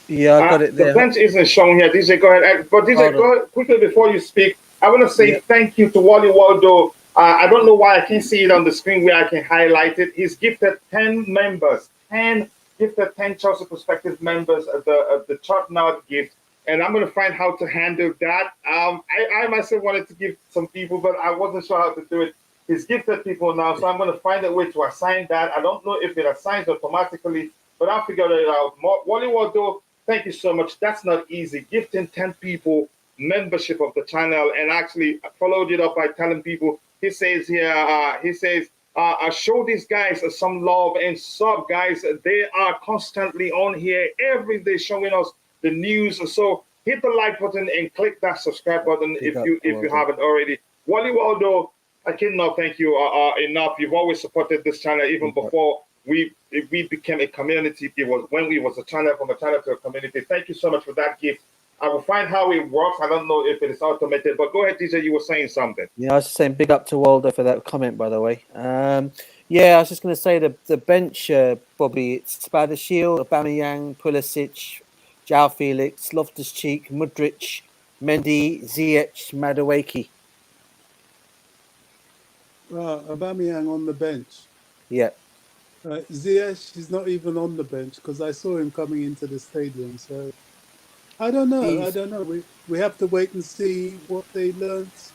Yeah, I got it The there. bench isn't shown here. DJ, go ahead. But DJ, Hold on. go ahead quickly before you speak. I want to say Yeah. thank you to Wally Waldo. I don't know why I can't see it on the screen where I can highlight it. He's gifted 10 members, 10 gifted 10 Chelsea Perspective members of the Chart Now gift. And I'm going to find how to handle that. I myself wanted to give some people, but I wasn't sure how to do it. He's gifted people now, so I'm going to find a way to assign that. I don't know if it assigns automatically, but I'll figure it out. Wally Waldo, thank you so much. That's not easy. Gifting 10 people membership of the channel, and actually followed it up by telling people, he says here, I show these guys some love and sub, guys. They are constantly on here every day showing us the news. So hit the like button and click that subscribe button Big up, if you Waldo. haven't already. Wally Waldo, I cannot thank you enough. You've always supported this channel even before we became a community. It was when we was a channel, from a channel to a community. Thank you so much for that gift. I will find how it works. I don't know if it is automated, but go ahead, DJ. You were saying something. Yeah, I was just saying big up to Waldo for that comment, by the way. Yeah, I was just going to say the bench, Bobby, it's Spadashiel, Aubameyang, Pulisic, João Felix, Loftus-Cheek, Mudryk, Mendy, Ziyech, Madueke. Aubameyang on the bench. Yeah. Ziyech is not even on the bench because I saw him coming into the stadium. So I don't know. I don't know. We have to wait and see what they learnt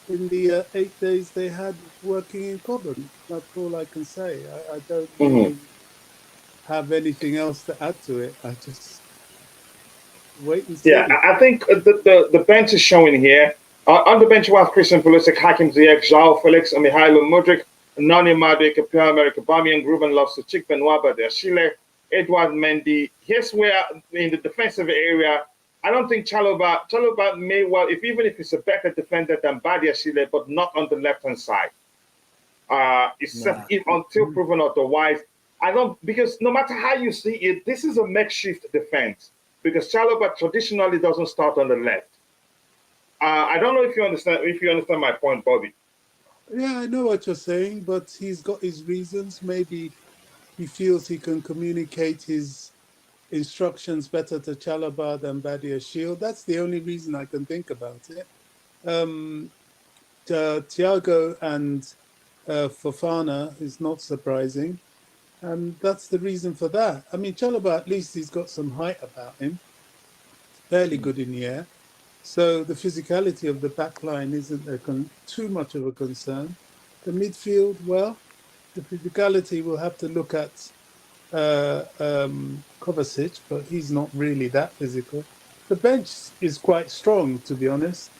in the 8 days they had working in Cobham. That's all I can say. I don't really have anything else to add to it. I just wait and Yeah, see. I think the bench is showing here. On the bench, we have Christian Pulisic, Hakim Ziyech, João Felix, Mihailo Mudryk, Nani Madueke, Pierre-Emerick Aubameyang, Ruben Loftus-Cheek, Benoit Badiashile, Edouard Mendy. Here's where in the defensive area, I don't think Chalobah may well, even if he's a better defender than Badiashile, but not on the left-hand side. Until proven otherwise. I don't, because no matter how you see it, this is a makeshift defense because Chalobah traditionally doesn't start on the left. I don't know if you understand my point, Bobby. Yeah, I know what you're saying, but he's got his reasons. Maybe he feels he can communicate his instructions better to Chalobah than Badia Shield. That's the only reason I can think about it. Thiago and Fofana is not surprising. And that's the reason for that. I mean, Chalobah, at least he's got some height about him. Fairly good in the air. So the physicality of the back line isn't too much of a concern. The midfield, well, the physicality will have to look at Kovacic, but he's not really that physical. The bench is quite strong, to be honest.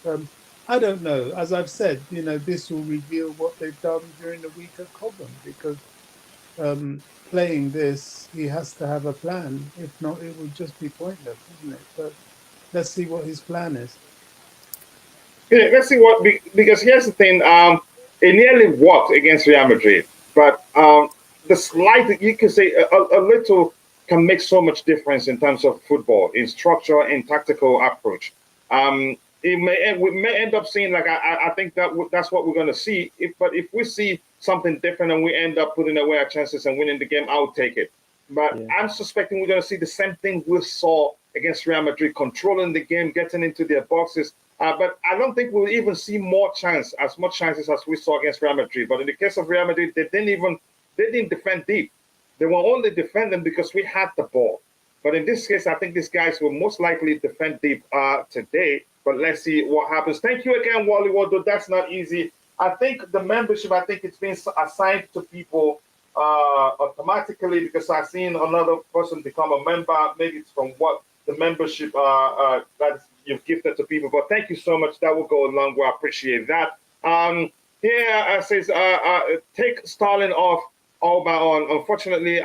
I don't know. As I've said, this will reveal what they've done during the week at Cobham because playing this, he has to have a plan. If not, it would just be pointless, wouldn't it? But let's see what his plan is. Yeah, let's see what because here's the thing. It nearly worked against Real Madrid, but the slight you can say a little can make so much difference in terms of football, in structure, in tactical approach. We may end up seeing like I think that's what we're going to see. But if we see something different and we end up putting away our chances and winning the game, I'll take it. But I'm suspecting we're going to see the same thing we saw against Real Madrid, controlling the game, getting into their boxes. But I don't think we'll even see as much chances as we saw against Real Madrid. But in the case of Real Madrid, they didn't defend deep. They were only defending because we had the ball. But in this case, I think these guys will most likely defend deep today. But let's see what happens. Thank you again, Wally Waldo. That's not easy. I think the membership, it's been assigned to people automatically because I've seen another person become a member. Maybe it's from what the membership that you've gifted to people. But thank you so much. That will go a long way. I appreciate that. Here says take Sterling off Alba on. Unfortunately,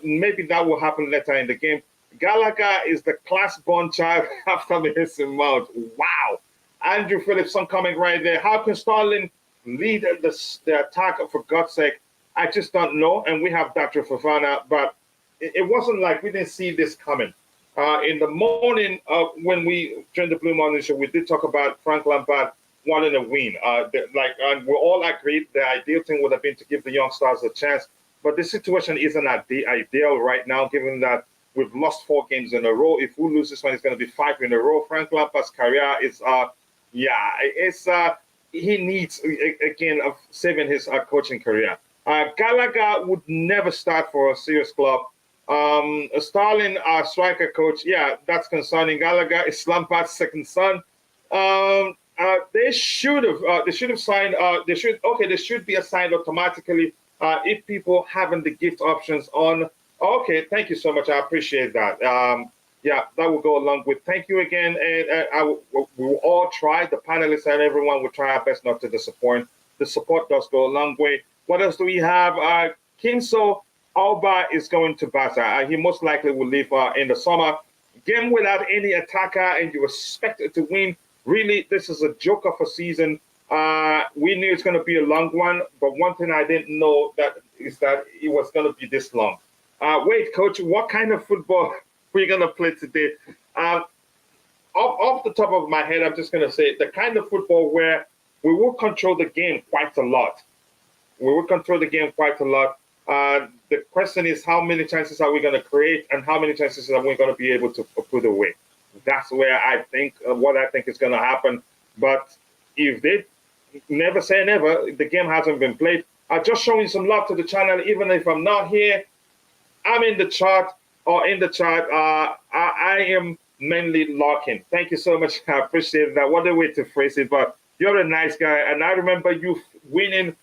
maybe that will happen later in the game. Gallagher is the class-born child after the hissing mouth. Wow. Andrew Phillipson coming right there. How can Sterling lead the attack, for God's sake? I just don't know. And we have Dr. Fofana, but it wasn't like we didn't see this coming. In the morning, when we during the Blue Morning Show, we did talk about Frank Lampard wanting a win. And we all agreed the ideal thing would have been to give the young stars a chance. But the situation isn't ideal right now, given that we've lost 4 games in a row. If we lose this one, it's going to be 5 in a row. Frank Lampard's career is, he needs, again, saving his coaching career. Gallagher would never start for a serious club. Sterling, our striker coach, that's concerning. Gallagher is Lampard's second son. They should have signed. They should be assigned automatically if people having the gift options on. Okay, thank you so much. I appreciate that. That will go along with. Thank you again, and we will all try. The panelists and everyone will try our best not to disappoint. The support does go a long way. What else do we have? Kinso Alba is going to Barca. He most likely will leave in the summer. Game without any attacker, and you expect it to win. Really, this is a joke of a season. We knew it's going to be a long one, but one thing I didn't know is that it was going to be this long. Wait, Coach, what kind of football are you going to play today? Off the top of my head, I'm just going to say the kind of football where we will control the game quite a lot. The question is, how many chances are we going to create and how many chances are we going to be able to put away? That's where I think what I think is going to happen. But if they never say never, the game hasn't been played. I'm just showing some love to the channel, even if I'm not here. I'm in the chat. I am mainly locking. Thank you so much. I appreciate that. What a way to phrase it. But you're a nice guy. And I remember you winning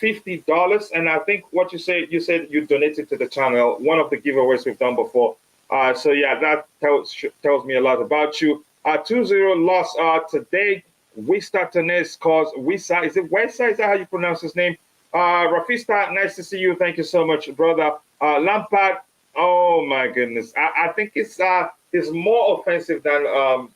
$50. And I think what you said you donated to the channel, one of the giveaways we've done before. That tells me a lot about you. 2-0 loss today. Wista Tanes scores. Wisa, is it Wesa? Is that how you pronounce his name? Rafista, nice to see you. Thank you so much, brother. Lampard, oh my goodness. I think it's more offensive than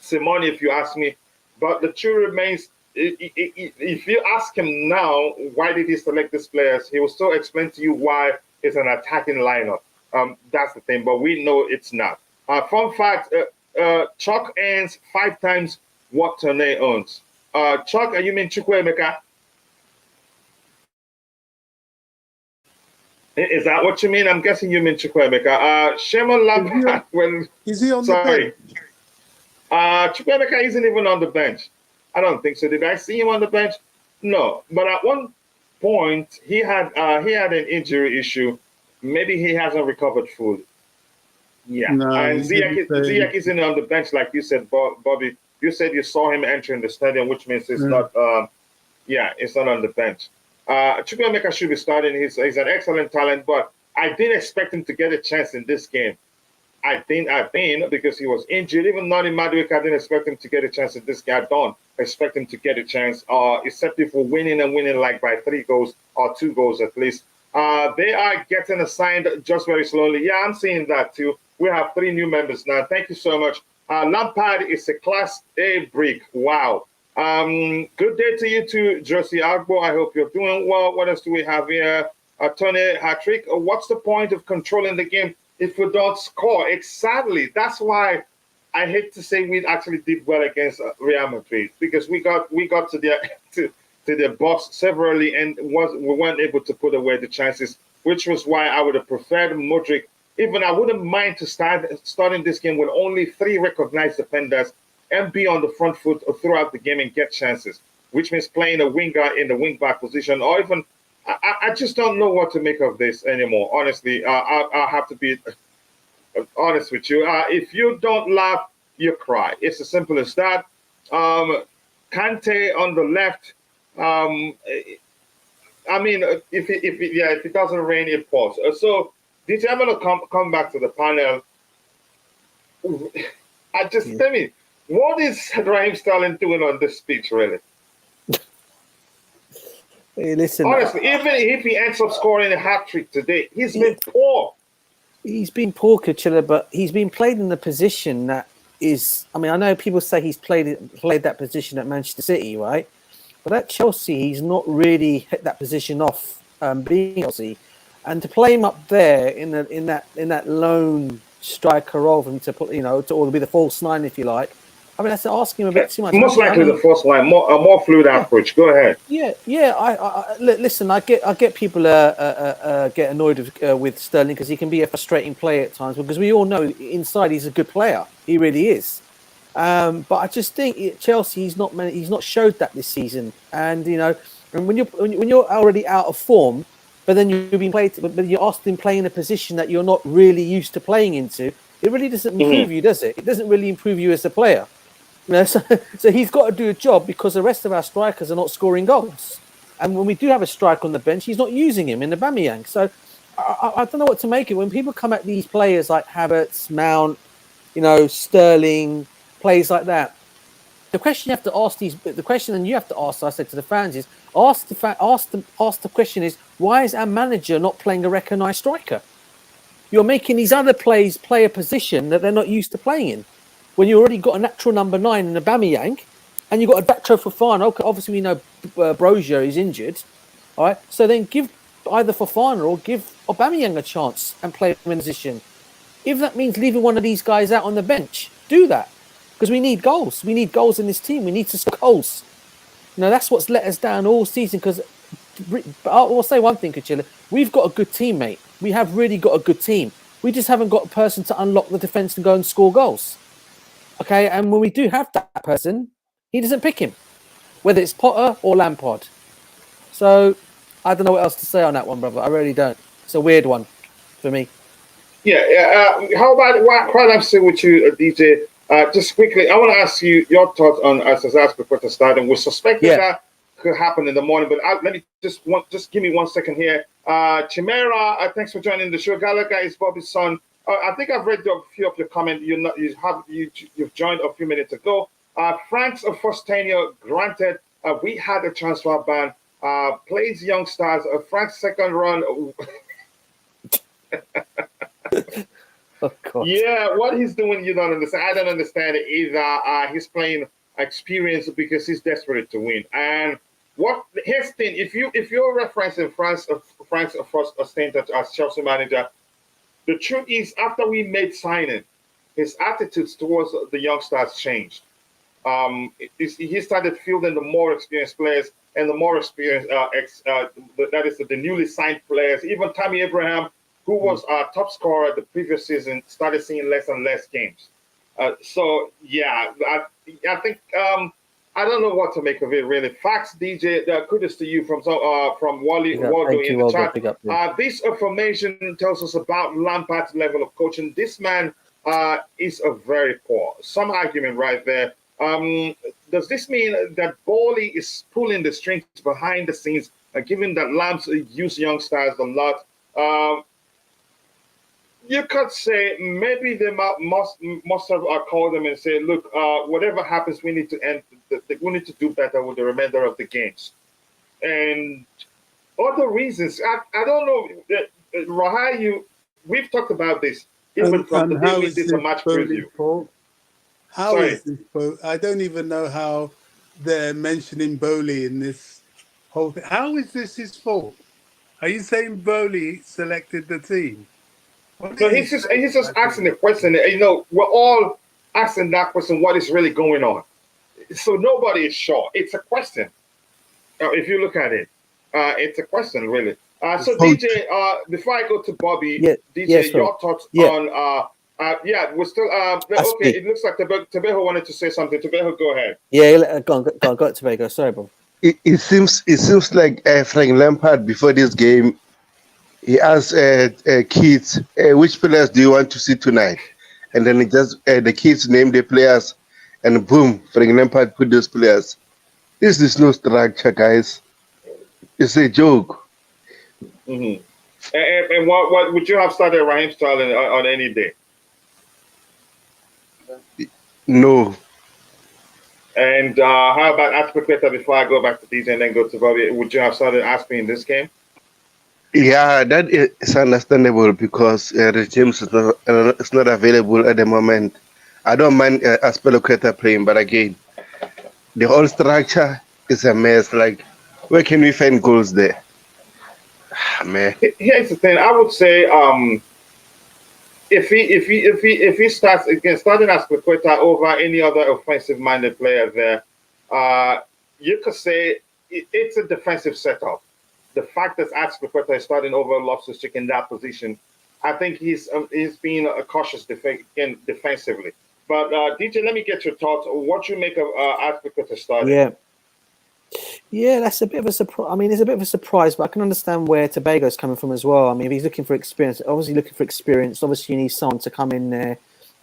Simone, if you ask me. But the truth remains, if you ask him now, why did he select these players, he will still explain to you why it's an attacking lineup. That's the thing, but we know it's not. Fun fact, Chuck earns 5 times what Tone owns. Chuck, you mean Chukwuemeka? Is that what you mean? I'm guessing you mean Chukwuemeka. Shemon Lampard. Is he on the bench? Chukwuemeka isn't even on the bench. I don't think so. Did I see him on the bench? No. But at one point, he had an injury issue. Maybe he hasn't recovered fully. Yeah. No, and Ziyech isn't on the bench, like you said, Bobby. You said you saw him entering the stadium, which means it's not. It's not on the bench. Chukwuemeka should be starting. He's an excellent talent, but I didn't expect him to get a chance in this game. I think because he was injured. Even not in Madueke, I didn't expect him to get a chance in this game. I don't expect him to get a chance, except if we're winning like by 3 goals or 2 goals at least. They are getting assigned just very slowly. Yeah, I'm seeing that too. We have 3 new members now. Thank you so much. Lampard is a Class A brick. Wow. Good day to you too, Josie Agbo. I hope you're doing well. What else do we have here? a Tony hat-trick. What's the point of controlling the game if we don't score? Exactly. That's why I hate to say we actually did well against Real Madrid, because we got to the to the box severally and we weren't able to put away the chances, which was why I would have preferred Modric. Even I wouldn't mind to starting this game with only 3 recognized defenders and be on the front foot throughout the game and get chances, which means playing a winger in the wing back position, or even I just don't know what to make of this anymore. Honestly, I have to be honest with you. If you don't laugh, you cry. It's as simple as that. Kante on the left. I mean, if it doesn't rain, it pours. So, DJ, I'm gonna come back to the panel. Tell me, what is Raheem Sterling doing on this pitch, really? Hey, listen. Honestly, even if he ends up scoring a hat-trick today, he's been poor. He's been poor, Kachilla, but he's been played in the position that is. I mean, I know people say he's played that position at Manchester City, right? But at Chelsea, he's not really hit that position off being Chelsea, and to play him up there in that lone striker role for him to put, to be the false 9, if you like. I mean, that's asking him a bit too much. Most likely the first line, a more fluid approach. Go ahead. Yeah. Listen. I get people get annoyed with Sterling because he can be a frustrating player at times. Because we all know inside he's a good player. He really is. But I just think at Chelsea he's not showed that this season. And and when you're already out of form, but then you're asked to play in a position that you're not really used to playing into, it really doesn't improve you, does it? It doesn't really improve you as a player. So he's got to do a job because the rest of our strikers are not scoring goals. And when we do have a striker on the bench, he's not using him in the Aubameyang. So I don't know what to make of it. When people come at these players like Havertz, Mount, Sterling, players like that, the question you have to ask I said to the fans is, the question is, why is our manager not playing a recognised striker? You're making these other players play a position that they're not used to playing in. When you already got a natural number 9 in Aubameyang, and you've got a Datro Fofana. Okay, obviously we know Brozier is injured. All right, so then give either Fofana or give Aubameyang a chance and play him in position. If that means leaving one of these guys out on the bench, do that. Because we need goals. We need goals in this team. We need to score goals. That's what's let us down all season. Because I'll say one thing, Kachilla. We've got a good team, mate. We have really got a good team. We just haven't got a person to unlock the defence and go and score goals. Okay, and when we do have that person, he doesn't pick him, whether it's Potter or Lampard. So I don't know what else to say on that one, brother. I really don't. It's a weird one for me. Yeah. How about while I'm still with you, DJ? Just quickly, I want to ask you your thoughts on Azaz before to start. And we suspected that could happen in the morning, but let me just give me 1 second here. Chimera, thanks for joining the show. Gallagher is Bobby's son. I think I've read a few of your comments. You've joined a few minutes ago. Frank's first tenure granted. We had a transfer ban. Plays young stars. Frank's second run. Oh, God. Yeah, what he's doing, you don't understand. I don't understand it either. He's playing experience because he's desperate to win. And here's the thing: if you're referencing Frank's first stint as Chelsea manager. The truth is, after we made signing, his attitudes towards the youngsters changed. He started fielding the more experienced players and the more experienced, that is the newly signed players. Even Tammy Abraham, who was our top scorer the previous season, started seeing less and less games. I think I don't know what to make of it, really. Facts, DJ, kudos to you from Wally Waldo in the chat. This information tells us about Lampard's level of coaching. This man is a very poor. Some argument right there. Does this mean that Bowley is pulling the strings behind the scenes, given that Lamps use young stars a lot? You could say maybe they must have called them and say, look, whatever happens, we need to do better with the remainder of the games. And other reasons, I don't know. Rahai, we've talked about this even from the day we did the match preview. How is this? I don't even know how they're mentioning Bowley in this whole thing. How is this his fault? Are you saying Bowley selected the team? What No, is he saying? he's just asking the question. You know, we're all asking that question. What is really going on? So nobody is sure. It's a question. If you look at it, it's a question really. So So DJ, before I go to Bobby, Yeah, DJ, yes, Phil. your thoughts Yeah, on yeah, we're still okay. Aspie. It looks like Tobeho wanted to say something. Tobeho, go ahead. Yeah, go on, Tobago. Sorry, bro. it seems like Frank Lampard before this game he asked kids, which players do you want to see tonight? And then the kids named the players, and boom, Frank Lampard put those players. This is no structure, guys. It's a joke. Hmm. And what would you have started Raheem Sterling on any day? No. And how about Aspilicueta before I go back to DJ and then go to Bobby? Would you have started Aspie in this game? Yeah, that is understandable because the James is not available at the moment. I don't mind Aspilicueta playing, but again, the whole structure is a mess. Like, where can we find goals there? Ah, man. Here's the thing. I would say if he starts again starting as Aspilicueta over any other offensive minded player there, uh, you could say it's a defensive setup. The fact that Aspilicueta is starting over Loftus-Cheek in that position, I think he's being a cautious again defensively. But DJ, let me get your thoughts. What you make of Aspilicueta starting? Yeah, yeah, that's a bit of a surprise. I mean, it's a bit of a surprise, but I can understand where Tobago's coming from as well. I mean, if he's looking for experience, obviously looking for experience. Obviously, you need someone to come in there.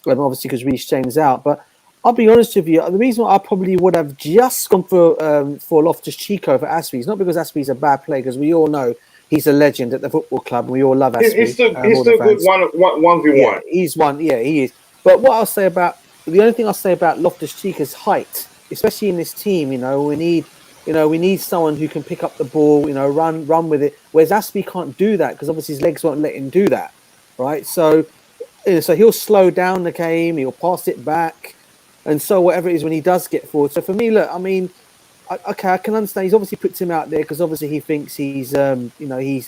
Obviously, because Reece James out. But I'll be honest with you, the reason why I probably would have just gone for Loftus Cheek over Aspie is not because Aspie's a bad player, because we all know he's a legend at the football club, and we all love Aspie. He's All the still good fans. one v Yeah, one. he's one. Yeah, he is. But what I'll say about the only thing I'll say about Loftus Cheek is height, especially in this team. We need someone who can pick up the ball, run with it. Whereas Aspie can't do that because obviously his legs won't let him do that, right? So he'll slow down the game, he'll pass it back, and so whatever it is when he does get forward. So for me, look, I mean, I can understand. He's obviously puts him out there because obviously he thinks he's obviously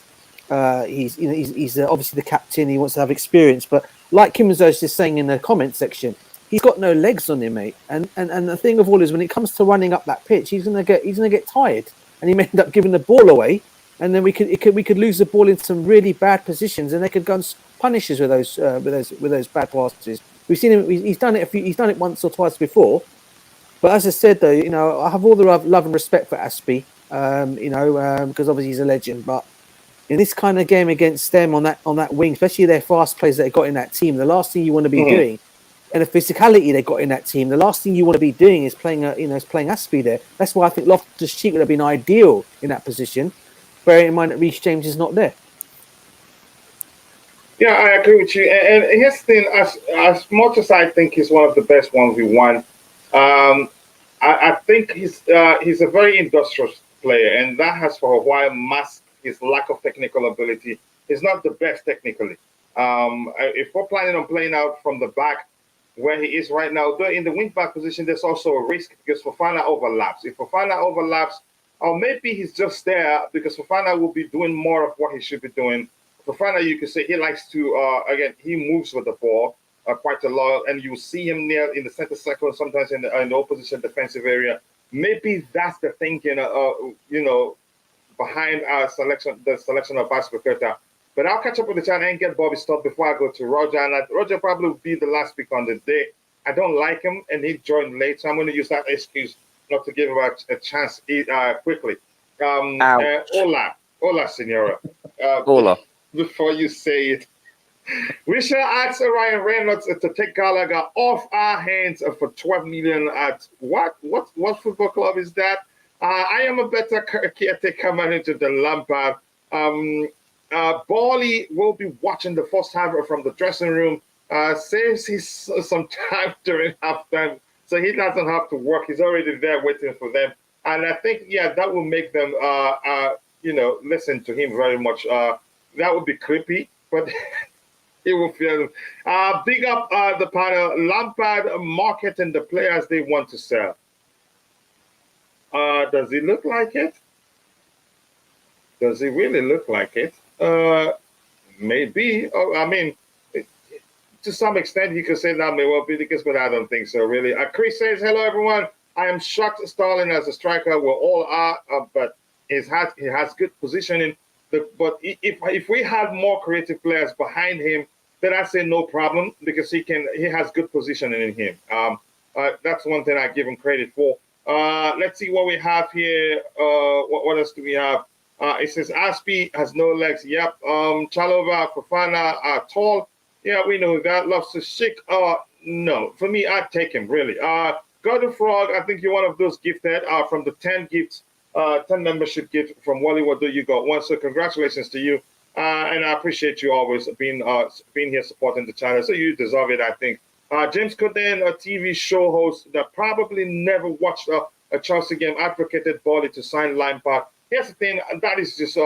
the captain. He wants to have experience, but like Kim was just saying in the comment section, he's got no legs on him, mate. And the thing of all is, when it comes to running up that pitch, he's gonna get tired, and he may end up giving the ball away, and then we could lose the ball in some really bad positions, and they could go and punish us with those bad passes. We've seen him. He's done it He's done it once or twice before. But as I said, though, I have all the love and respect for Aspie, because obviously he's a legend. But in this kind of game against them on that wing, especially their fast players that they got in that team, the last thing you want to be doing, and the physicality they got in that team, the last thing you want to be doing is playing Aspie there. That's why I think Loftus-Cheek would have been ideal in that position, bearing in mind that Reece James is not there. Yeah, I agree with you. And here's the thing: as much as I think he's one of the best ones we won, I think he's a very industrious player, and that has for a while masked his lack of technical ability. He's not the best technically. If we're planning on playing out from the back where he is right now, though in the wing back position, there's also a risk because Fofana overlaps. If Fofana overlaps, or maybe he's just there because Fofana will be doing more of what he should be doing. Fofana, you could say he likes to, again, he moves with the ball quite a lot, and you see him near in the center circle, sometimes in the opposition defensive area. Maybe that's the thinking, behind the selection of Aspilicueta. But I'll catch up with the channel and get Bobby's thought before I go to Roger. And Roger probably will be the last speaker on the day. I don't like him, and he joined late, so I'm going to use that excuse not to give him a chance quickly. Hola, senora. Hola. Before you say it, we shall ask Ryan Reynolds to take Gallagher off our hands for 12 million at what football club is that? I am a better caretaker manager than Lampard. Bally will be watching the first half from the dressing room. Saves his some time during halftime, so he doesn't have to work. He's already there waiting for them, and I think that will make them listen to him very much. That would be creepy, but it will feel. Big up the panel. Lampard marketing the players they want to sell. Does it look like it? Does he really look like it? Maybe. Oh, I mean, to some extent, you could say that may well be the case, but I don't think so, really. Chris says, hello, everyone. I am shocked Sterling as a striker. We all are, but he has good positioning. But if we had more creative players behind him, then I say no problem because he has good positioning in him. That's one thing I give him credit for. Let's see what we have here. What else do we have? It says Aspie has no legs. Yep. Chalova, Fofana are tall. Yeah, we know that. Loves to shake. No. For me, I'd take him, really. God of Frog, I think you're one of those gifted from the 10 gifts, 10 membership gift from Wally Wado. You got one. So congratulations to you. And I appreciate you always being here supporting the channel. So you deserve it, I think. James Coden, a TV show host that probably never watched a Chelsea game, advocated Bolly to sign Lampard. Here's the thing, that is just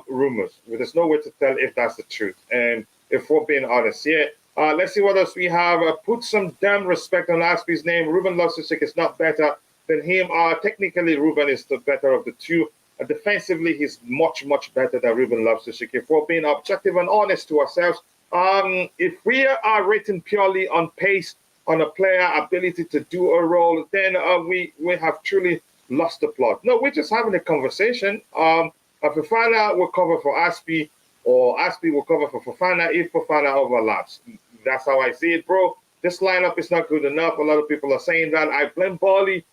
rumors. There's no way to tell if that's the truth. And if we're being honest, yeah. Let's see what else we have. Put some damn respect on Aspie's name. Ruben Loftus-Cheek is not better than him. Technically, Ruben is the better of the two. Defensively, he's much, much better than Ruben Loftus-Cheek. If we're being objective and honest to ourselves, if we are rating purely on pace, on a player ability to do a role, then we have truly lost the plot. No, we're just having a conversation. Fofana will cover for Aspie, or Aspie will cover for Fofana if Fofana overlaps. That's how I see it, bro. This lineup is not good enough. A lot of people are saying that. I blame Bolly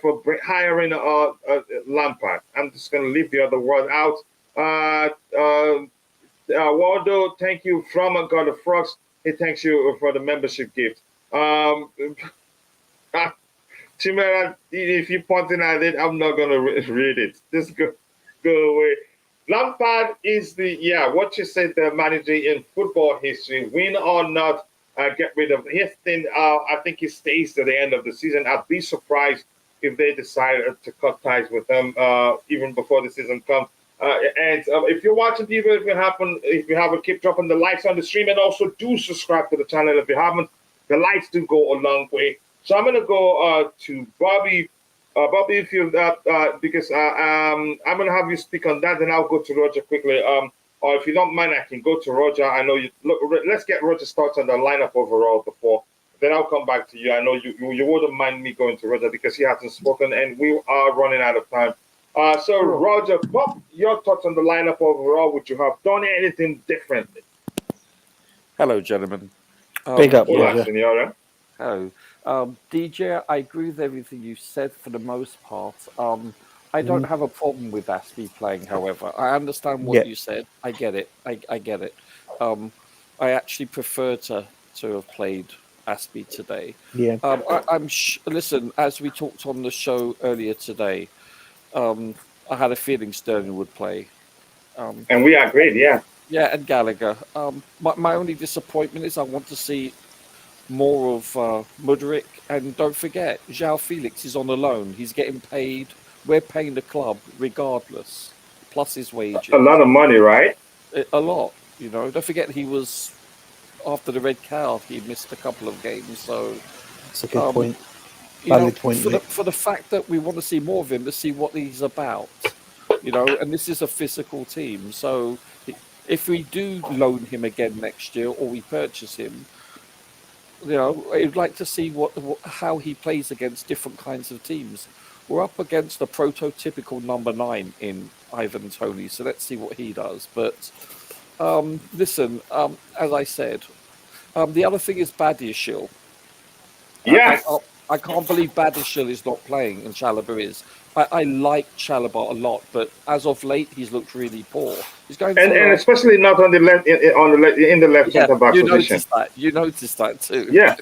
for hiring Lampard. I'm just going to leave the other word out. Waldo, thank you from God of Frogs. He thanks you for the membership gift. Chimera, if you're pointing at it, I'm not going to read it. Just go away. Lampard is what you said, the manager in football history. Win or not, get rid of his thing. I think he stays to the end of the season. I'd be surprised if they decide to cut ties with him even before the season comes. And if you're watching, people, if you haven't, keep dropping the likes on the stream, and also do subscribe to the channel if you haven't. The likes do go a long way. So I'm gonna go to Bobby. Bobby, if you because I'm gonna have you speak on that, then I'll go to Roger quickly. Or if you don't mind, I can go to Roger. I know you. Look, let's get Roger's thoughts on the lineup overall before. Then I'll come back to you. I know you wouldn't mind me going to Roger because he hasn't spoken, and we are running out of time. So Roger, what your thoughts on the lineup overall? Would you have done anything differently? Hello, gentlemen. Big up, Hola, Roger. senora. Hello. DJ, I agree with everything you said for the most part. I don't have a problem with Aspie playing, however. I understand what you said. I get it. I get it. I actually prefer to have played Aspie today. Yeah. Listen, as we talked on the show earlier today, I had a feeling Sterling would play. And we agreed, yeah. Yeah, and Gallagher. My only disappointment is I want to see more of Mudryk, and don't forget, João Felix is on a loan. He's getting paid. We're paying the club regardless, plus his wages. A lot of money, right? A lot, Don't forget he was, after the red card, he missed a couple of games. So that's a good point. Valid point. For the fact that we want to see more of him, to see what he's about, and this is a physical team. So if we do loan him again next year or we purchase him, I'd like to see how he plays against different kinds of teams. We're up against a prototypical number 9 in Ivan Toney, so let's see what he does. But listen, as I said, the other thing is Badiashile. Yes. I can't believe Badiashile is not playing and Chalobah is. I like Chalobah a lot, but as of late, he's looked really poor. He's going and especially not on the left in the left centre back position. You noticed that too. Yeah.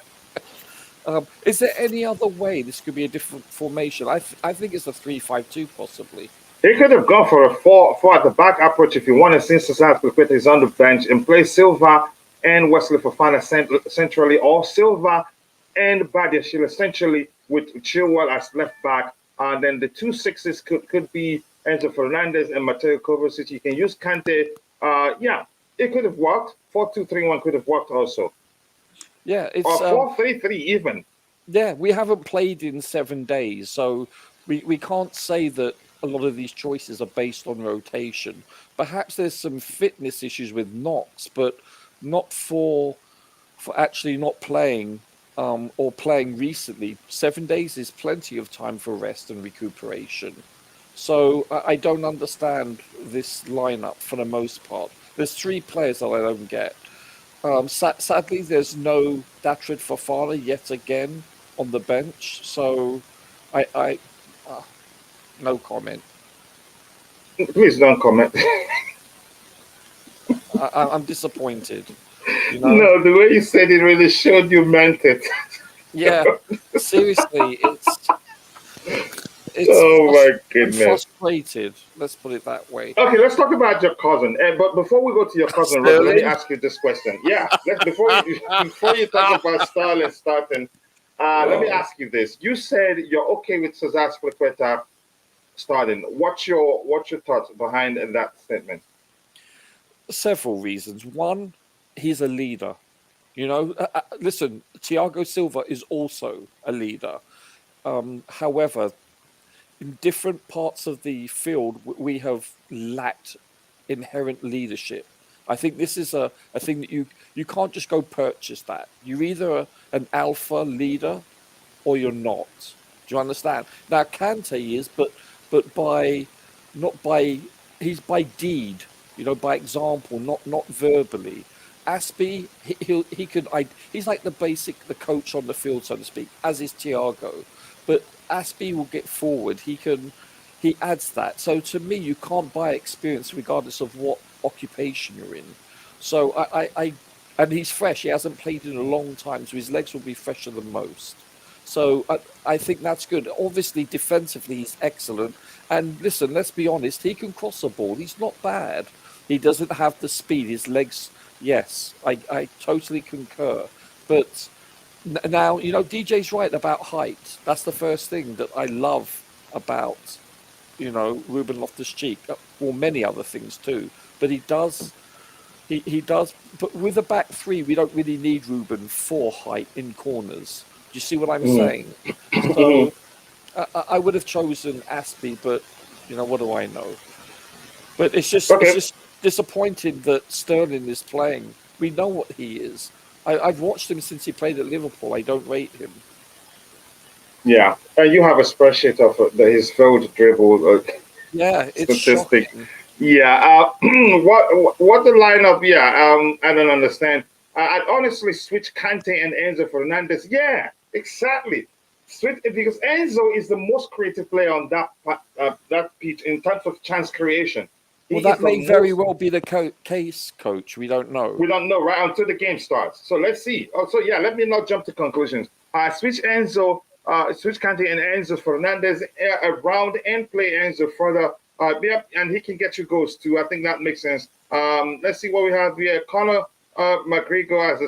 Is there any other way this could be a different formation? I think it's a 3-5-2 possibly. He could have gone for a 4 at the back approach if you wanted, since Azpilicueta is on the bench, and play Silva and Wesley Fofana centrally, or Silva and Badiashile essentially with Chilwell as left back. And then the 2 6s could be Enzo Fernandez and Mateo Kovacic. You can use Kante. It could have worked. 4-2-3-1 could have worked also. Yeah, it's or 4-3-3 even. Yeah, we haven't played in 7 days, so we can't say that a lot of these choices are based on rotation. Perhaps there's some fitness issues with Knox, but not for actually not playing or playing recently. 7 days is plenty of time for rest and recuperation. So I don't understand this lineup for the most part. There's three players that I don't get. Sadly, there's no Datrid Fofana yet again on the bench. So I no comment. Please don't comment. I'm disappointed. You know? No, the way you said it really showed you meant it. Yeah, seriously, it's Oh my I'm goodness. frustrated. Let's put it that way. Okay, let's talk about your cousin. But before we go to your cousin, Roger, let me Sterling. ask you this question. Yeah, before you talk about Sterling starting, let me ask you this. You said you're okay with Cesar Spilicueta starting. What's your thoughts behind that statement? Several reasons. One, he's a leader. Listen, Thiago Silva is also a leader. However, in different parts of the field, we have lacked inherent leadership. I think this is a thing that you can't just go purchase that. You're either an alpha leader or you're not. Do you understand? Now Kante is, but by not by he's by deed, by example, not verbally. Aspie, he could he's like the coach on the field, so to speak, as is Thiago. But Aspie will get forward. He adds that. So to me, you can't buy experience regardless of what occupation you're in. So and he's fresh. He hasn't played in a long time, so his legs will be fresher than most. So I think that's good. Obviously, defensively, he's excellent. And listen, let's be honest, he can cross a ball. He's not bad. He doesn't have the speed. His legs, yes, I totally concur. But now, DJ's right about height. That's the first thing that I love about, Ruben Loftus-Cheek. Well, many other things too. But he does. He does, but with a back three, we don't really need Ruben for height in corners. Do you see what I'm saying? So I would have chosen Aspie, but what do I know? But it's Okay. just disappointing that Sterling is playing. We know what he is. I've watched him since he played at Liverpool. I don't rate him. Yeah, and you have a spreadsheet of his field dribble Yeah, it's statistic. shocking. Yeah, what the lineup? Yeah, I don't understand. I'd honestly switch Kante and Enzo Fernandez. Yeah, exactly. Switch because Enzo is the most creative player on that pitch in terms of chance creation. He Well, is that the may very most. well be the case, Coach. We don't know. We don't know right until the game starts. So let's see. Also, yeah, let me not jump to conclusions. Switch Enzo, switch Kante and Enzo Fernandez around and play Enzo further. Yeah, and he can get you goals too. I think that makes sense. Let's see what we have here. Conor McGregor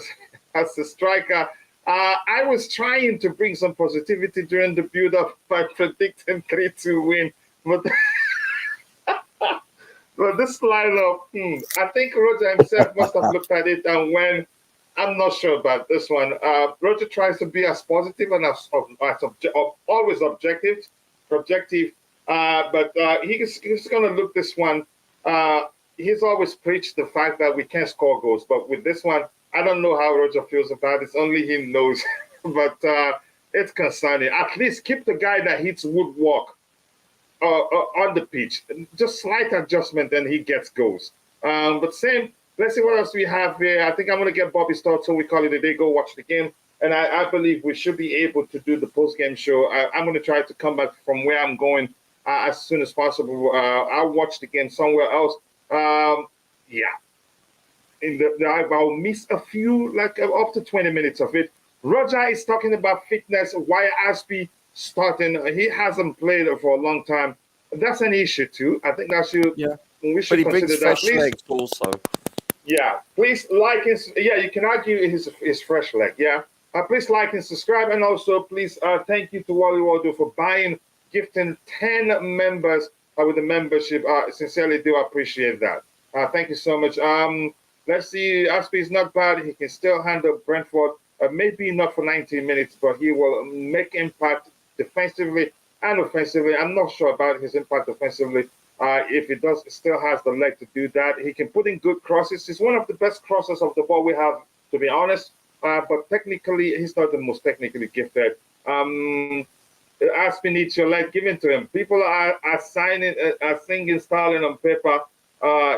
as a striker. I was trying to bring some positivity during the build-up by predicting 3-2 win, but well, this lineup, I think Roger himself must have looked at it and went, I'm not sure about this one. Roger tries to be as positive and always objective, but he's going to look this one. He's always preached the fact that we can't score goals, but with this one, I don't know how Roger feels about it. Only he knows, but it's concerning. At least keep the guy that hits woodwork on the pitch. Just slight adjustment, and he gets goals. But same. Let's see what else we have here. I think I'm going to get Bobby Stott, so we call it a day. Go watch the game, and I believe we should be able to do the post-game show. I'm going to try to come back from where I'm going as soon as possible. I'll watch the game somewhere else. Yeah, I'll miss a few, like up to 20 minutes of it. Roger is talking about fitness. Why Aspie starting? He hasn't played for a long time. That's an issue too. I think Yeah, we but should he brings consider that. fresh Please, legs also. yeah, please like his. Yeah, you can argue his fresh leg. Yeah, please like and subscribe, and also please thank you to Wally Waldo for gifting 10 members with the membership. Sincerely do appreciate that. Thank you so much. Let's see. Aspie is not bad. He can still handle Brentford. Maybe not for 90 minutes, but he will make impact defensively. and offensively. I'm not sure about his impact offensively. If he does, still has the leg to do that. He can put in good crosses. He's one of the best crossers of the ball we have, to be honest. But technically, he's not the most technically gifted. Aspie needs your leg given to him. People are signing, are singing Starling on paper.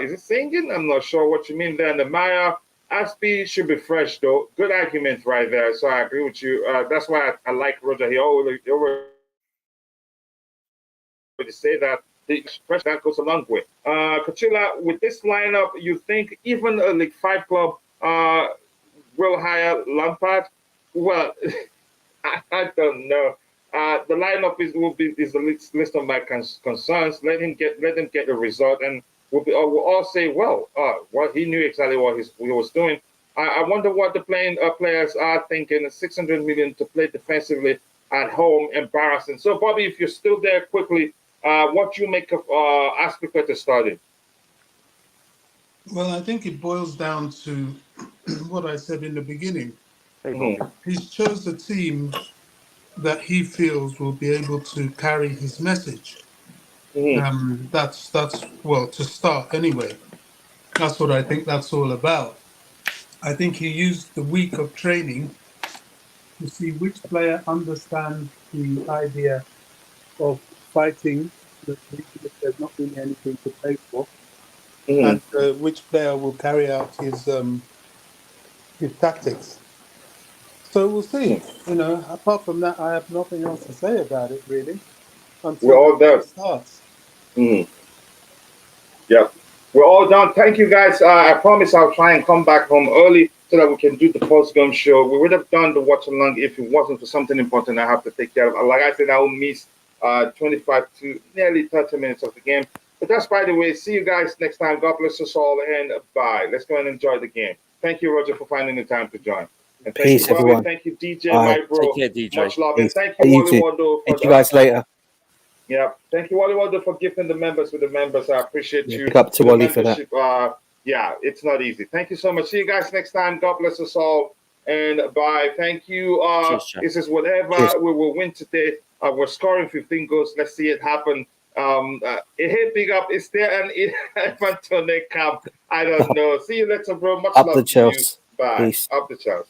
Is it singing? I'm not sure what you mean there. And the Maya Aspie should be fresh though. Good argument right there. So I agree with you. That's why I like Roger. He always say that the fresh that goes a long way. Kachila, with this lineup, you think even a League Five club will hire Lampard? Well, I don't know. The lineup is the list of my concerns. Let him get the result, and we'll all say, well, he knew exactly what he was doing. I wonder what the players are thinking. 600 million to play defensively at home, embarrassing. So, Bobby, if you're still there, quickly, what you make of Aspilicueta starting? Well, I think it boils down to what I said in the beginning. Hey, Mhm, Bobby. He's chose a team that he feels will be able to carry his message. mhm, That's well to start anyway. That's what I think that's all about. I think he used the week of training to see which player understands the idea of fighting, even if there's not really anything to play for, mhm. and which player will carry out his tactics. So we'll see. You know, apart from that, I have nothing else to say about it really We're until the all game done. starts. Mhm. Yeah, we're all done. Thank you, guys. I promise I'll try and come back home early so that we can do the post-game show. We would have done the watch along if it wasn't for something important I have to take care of. Like I said, I will miss 25 to nearly 30 minutes of the game. But that's by the way. See you guys next time. God bless us all and bye. Let's go and enjoy the game. Thank you, Roger, for finding the time to join. And thank you, Peace, Bobby. everyone. Thank you, DJ, Bye. my Take bro. care, DJ. Much love. And Peace. thank you, Hey, you Wally too. Wando, See for you guys later. yeah. Thank you, Wally Wonder, for gifting the members with the members. I appreciate Yeah, you pick up to with the Wally for that. membership. Yeah, it's not easy. Thank you so much. See you guys next time. God bless us all. And bye. Thank you. Cheers, chap. This is whatever Cheers. we will win today. We're scoring 15 goals. Let's see it happen. Hey, big up. Is there an Everton camp? I don't know. See you later, bro. Much Up the love to you. Chelsea. Bye. Peace. Up the Chelsea.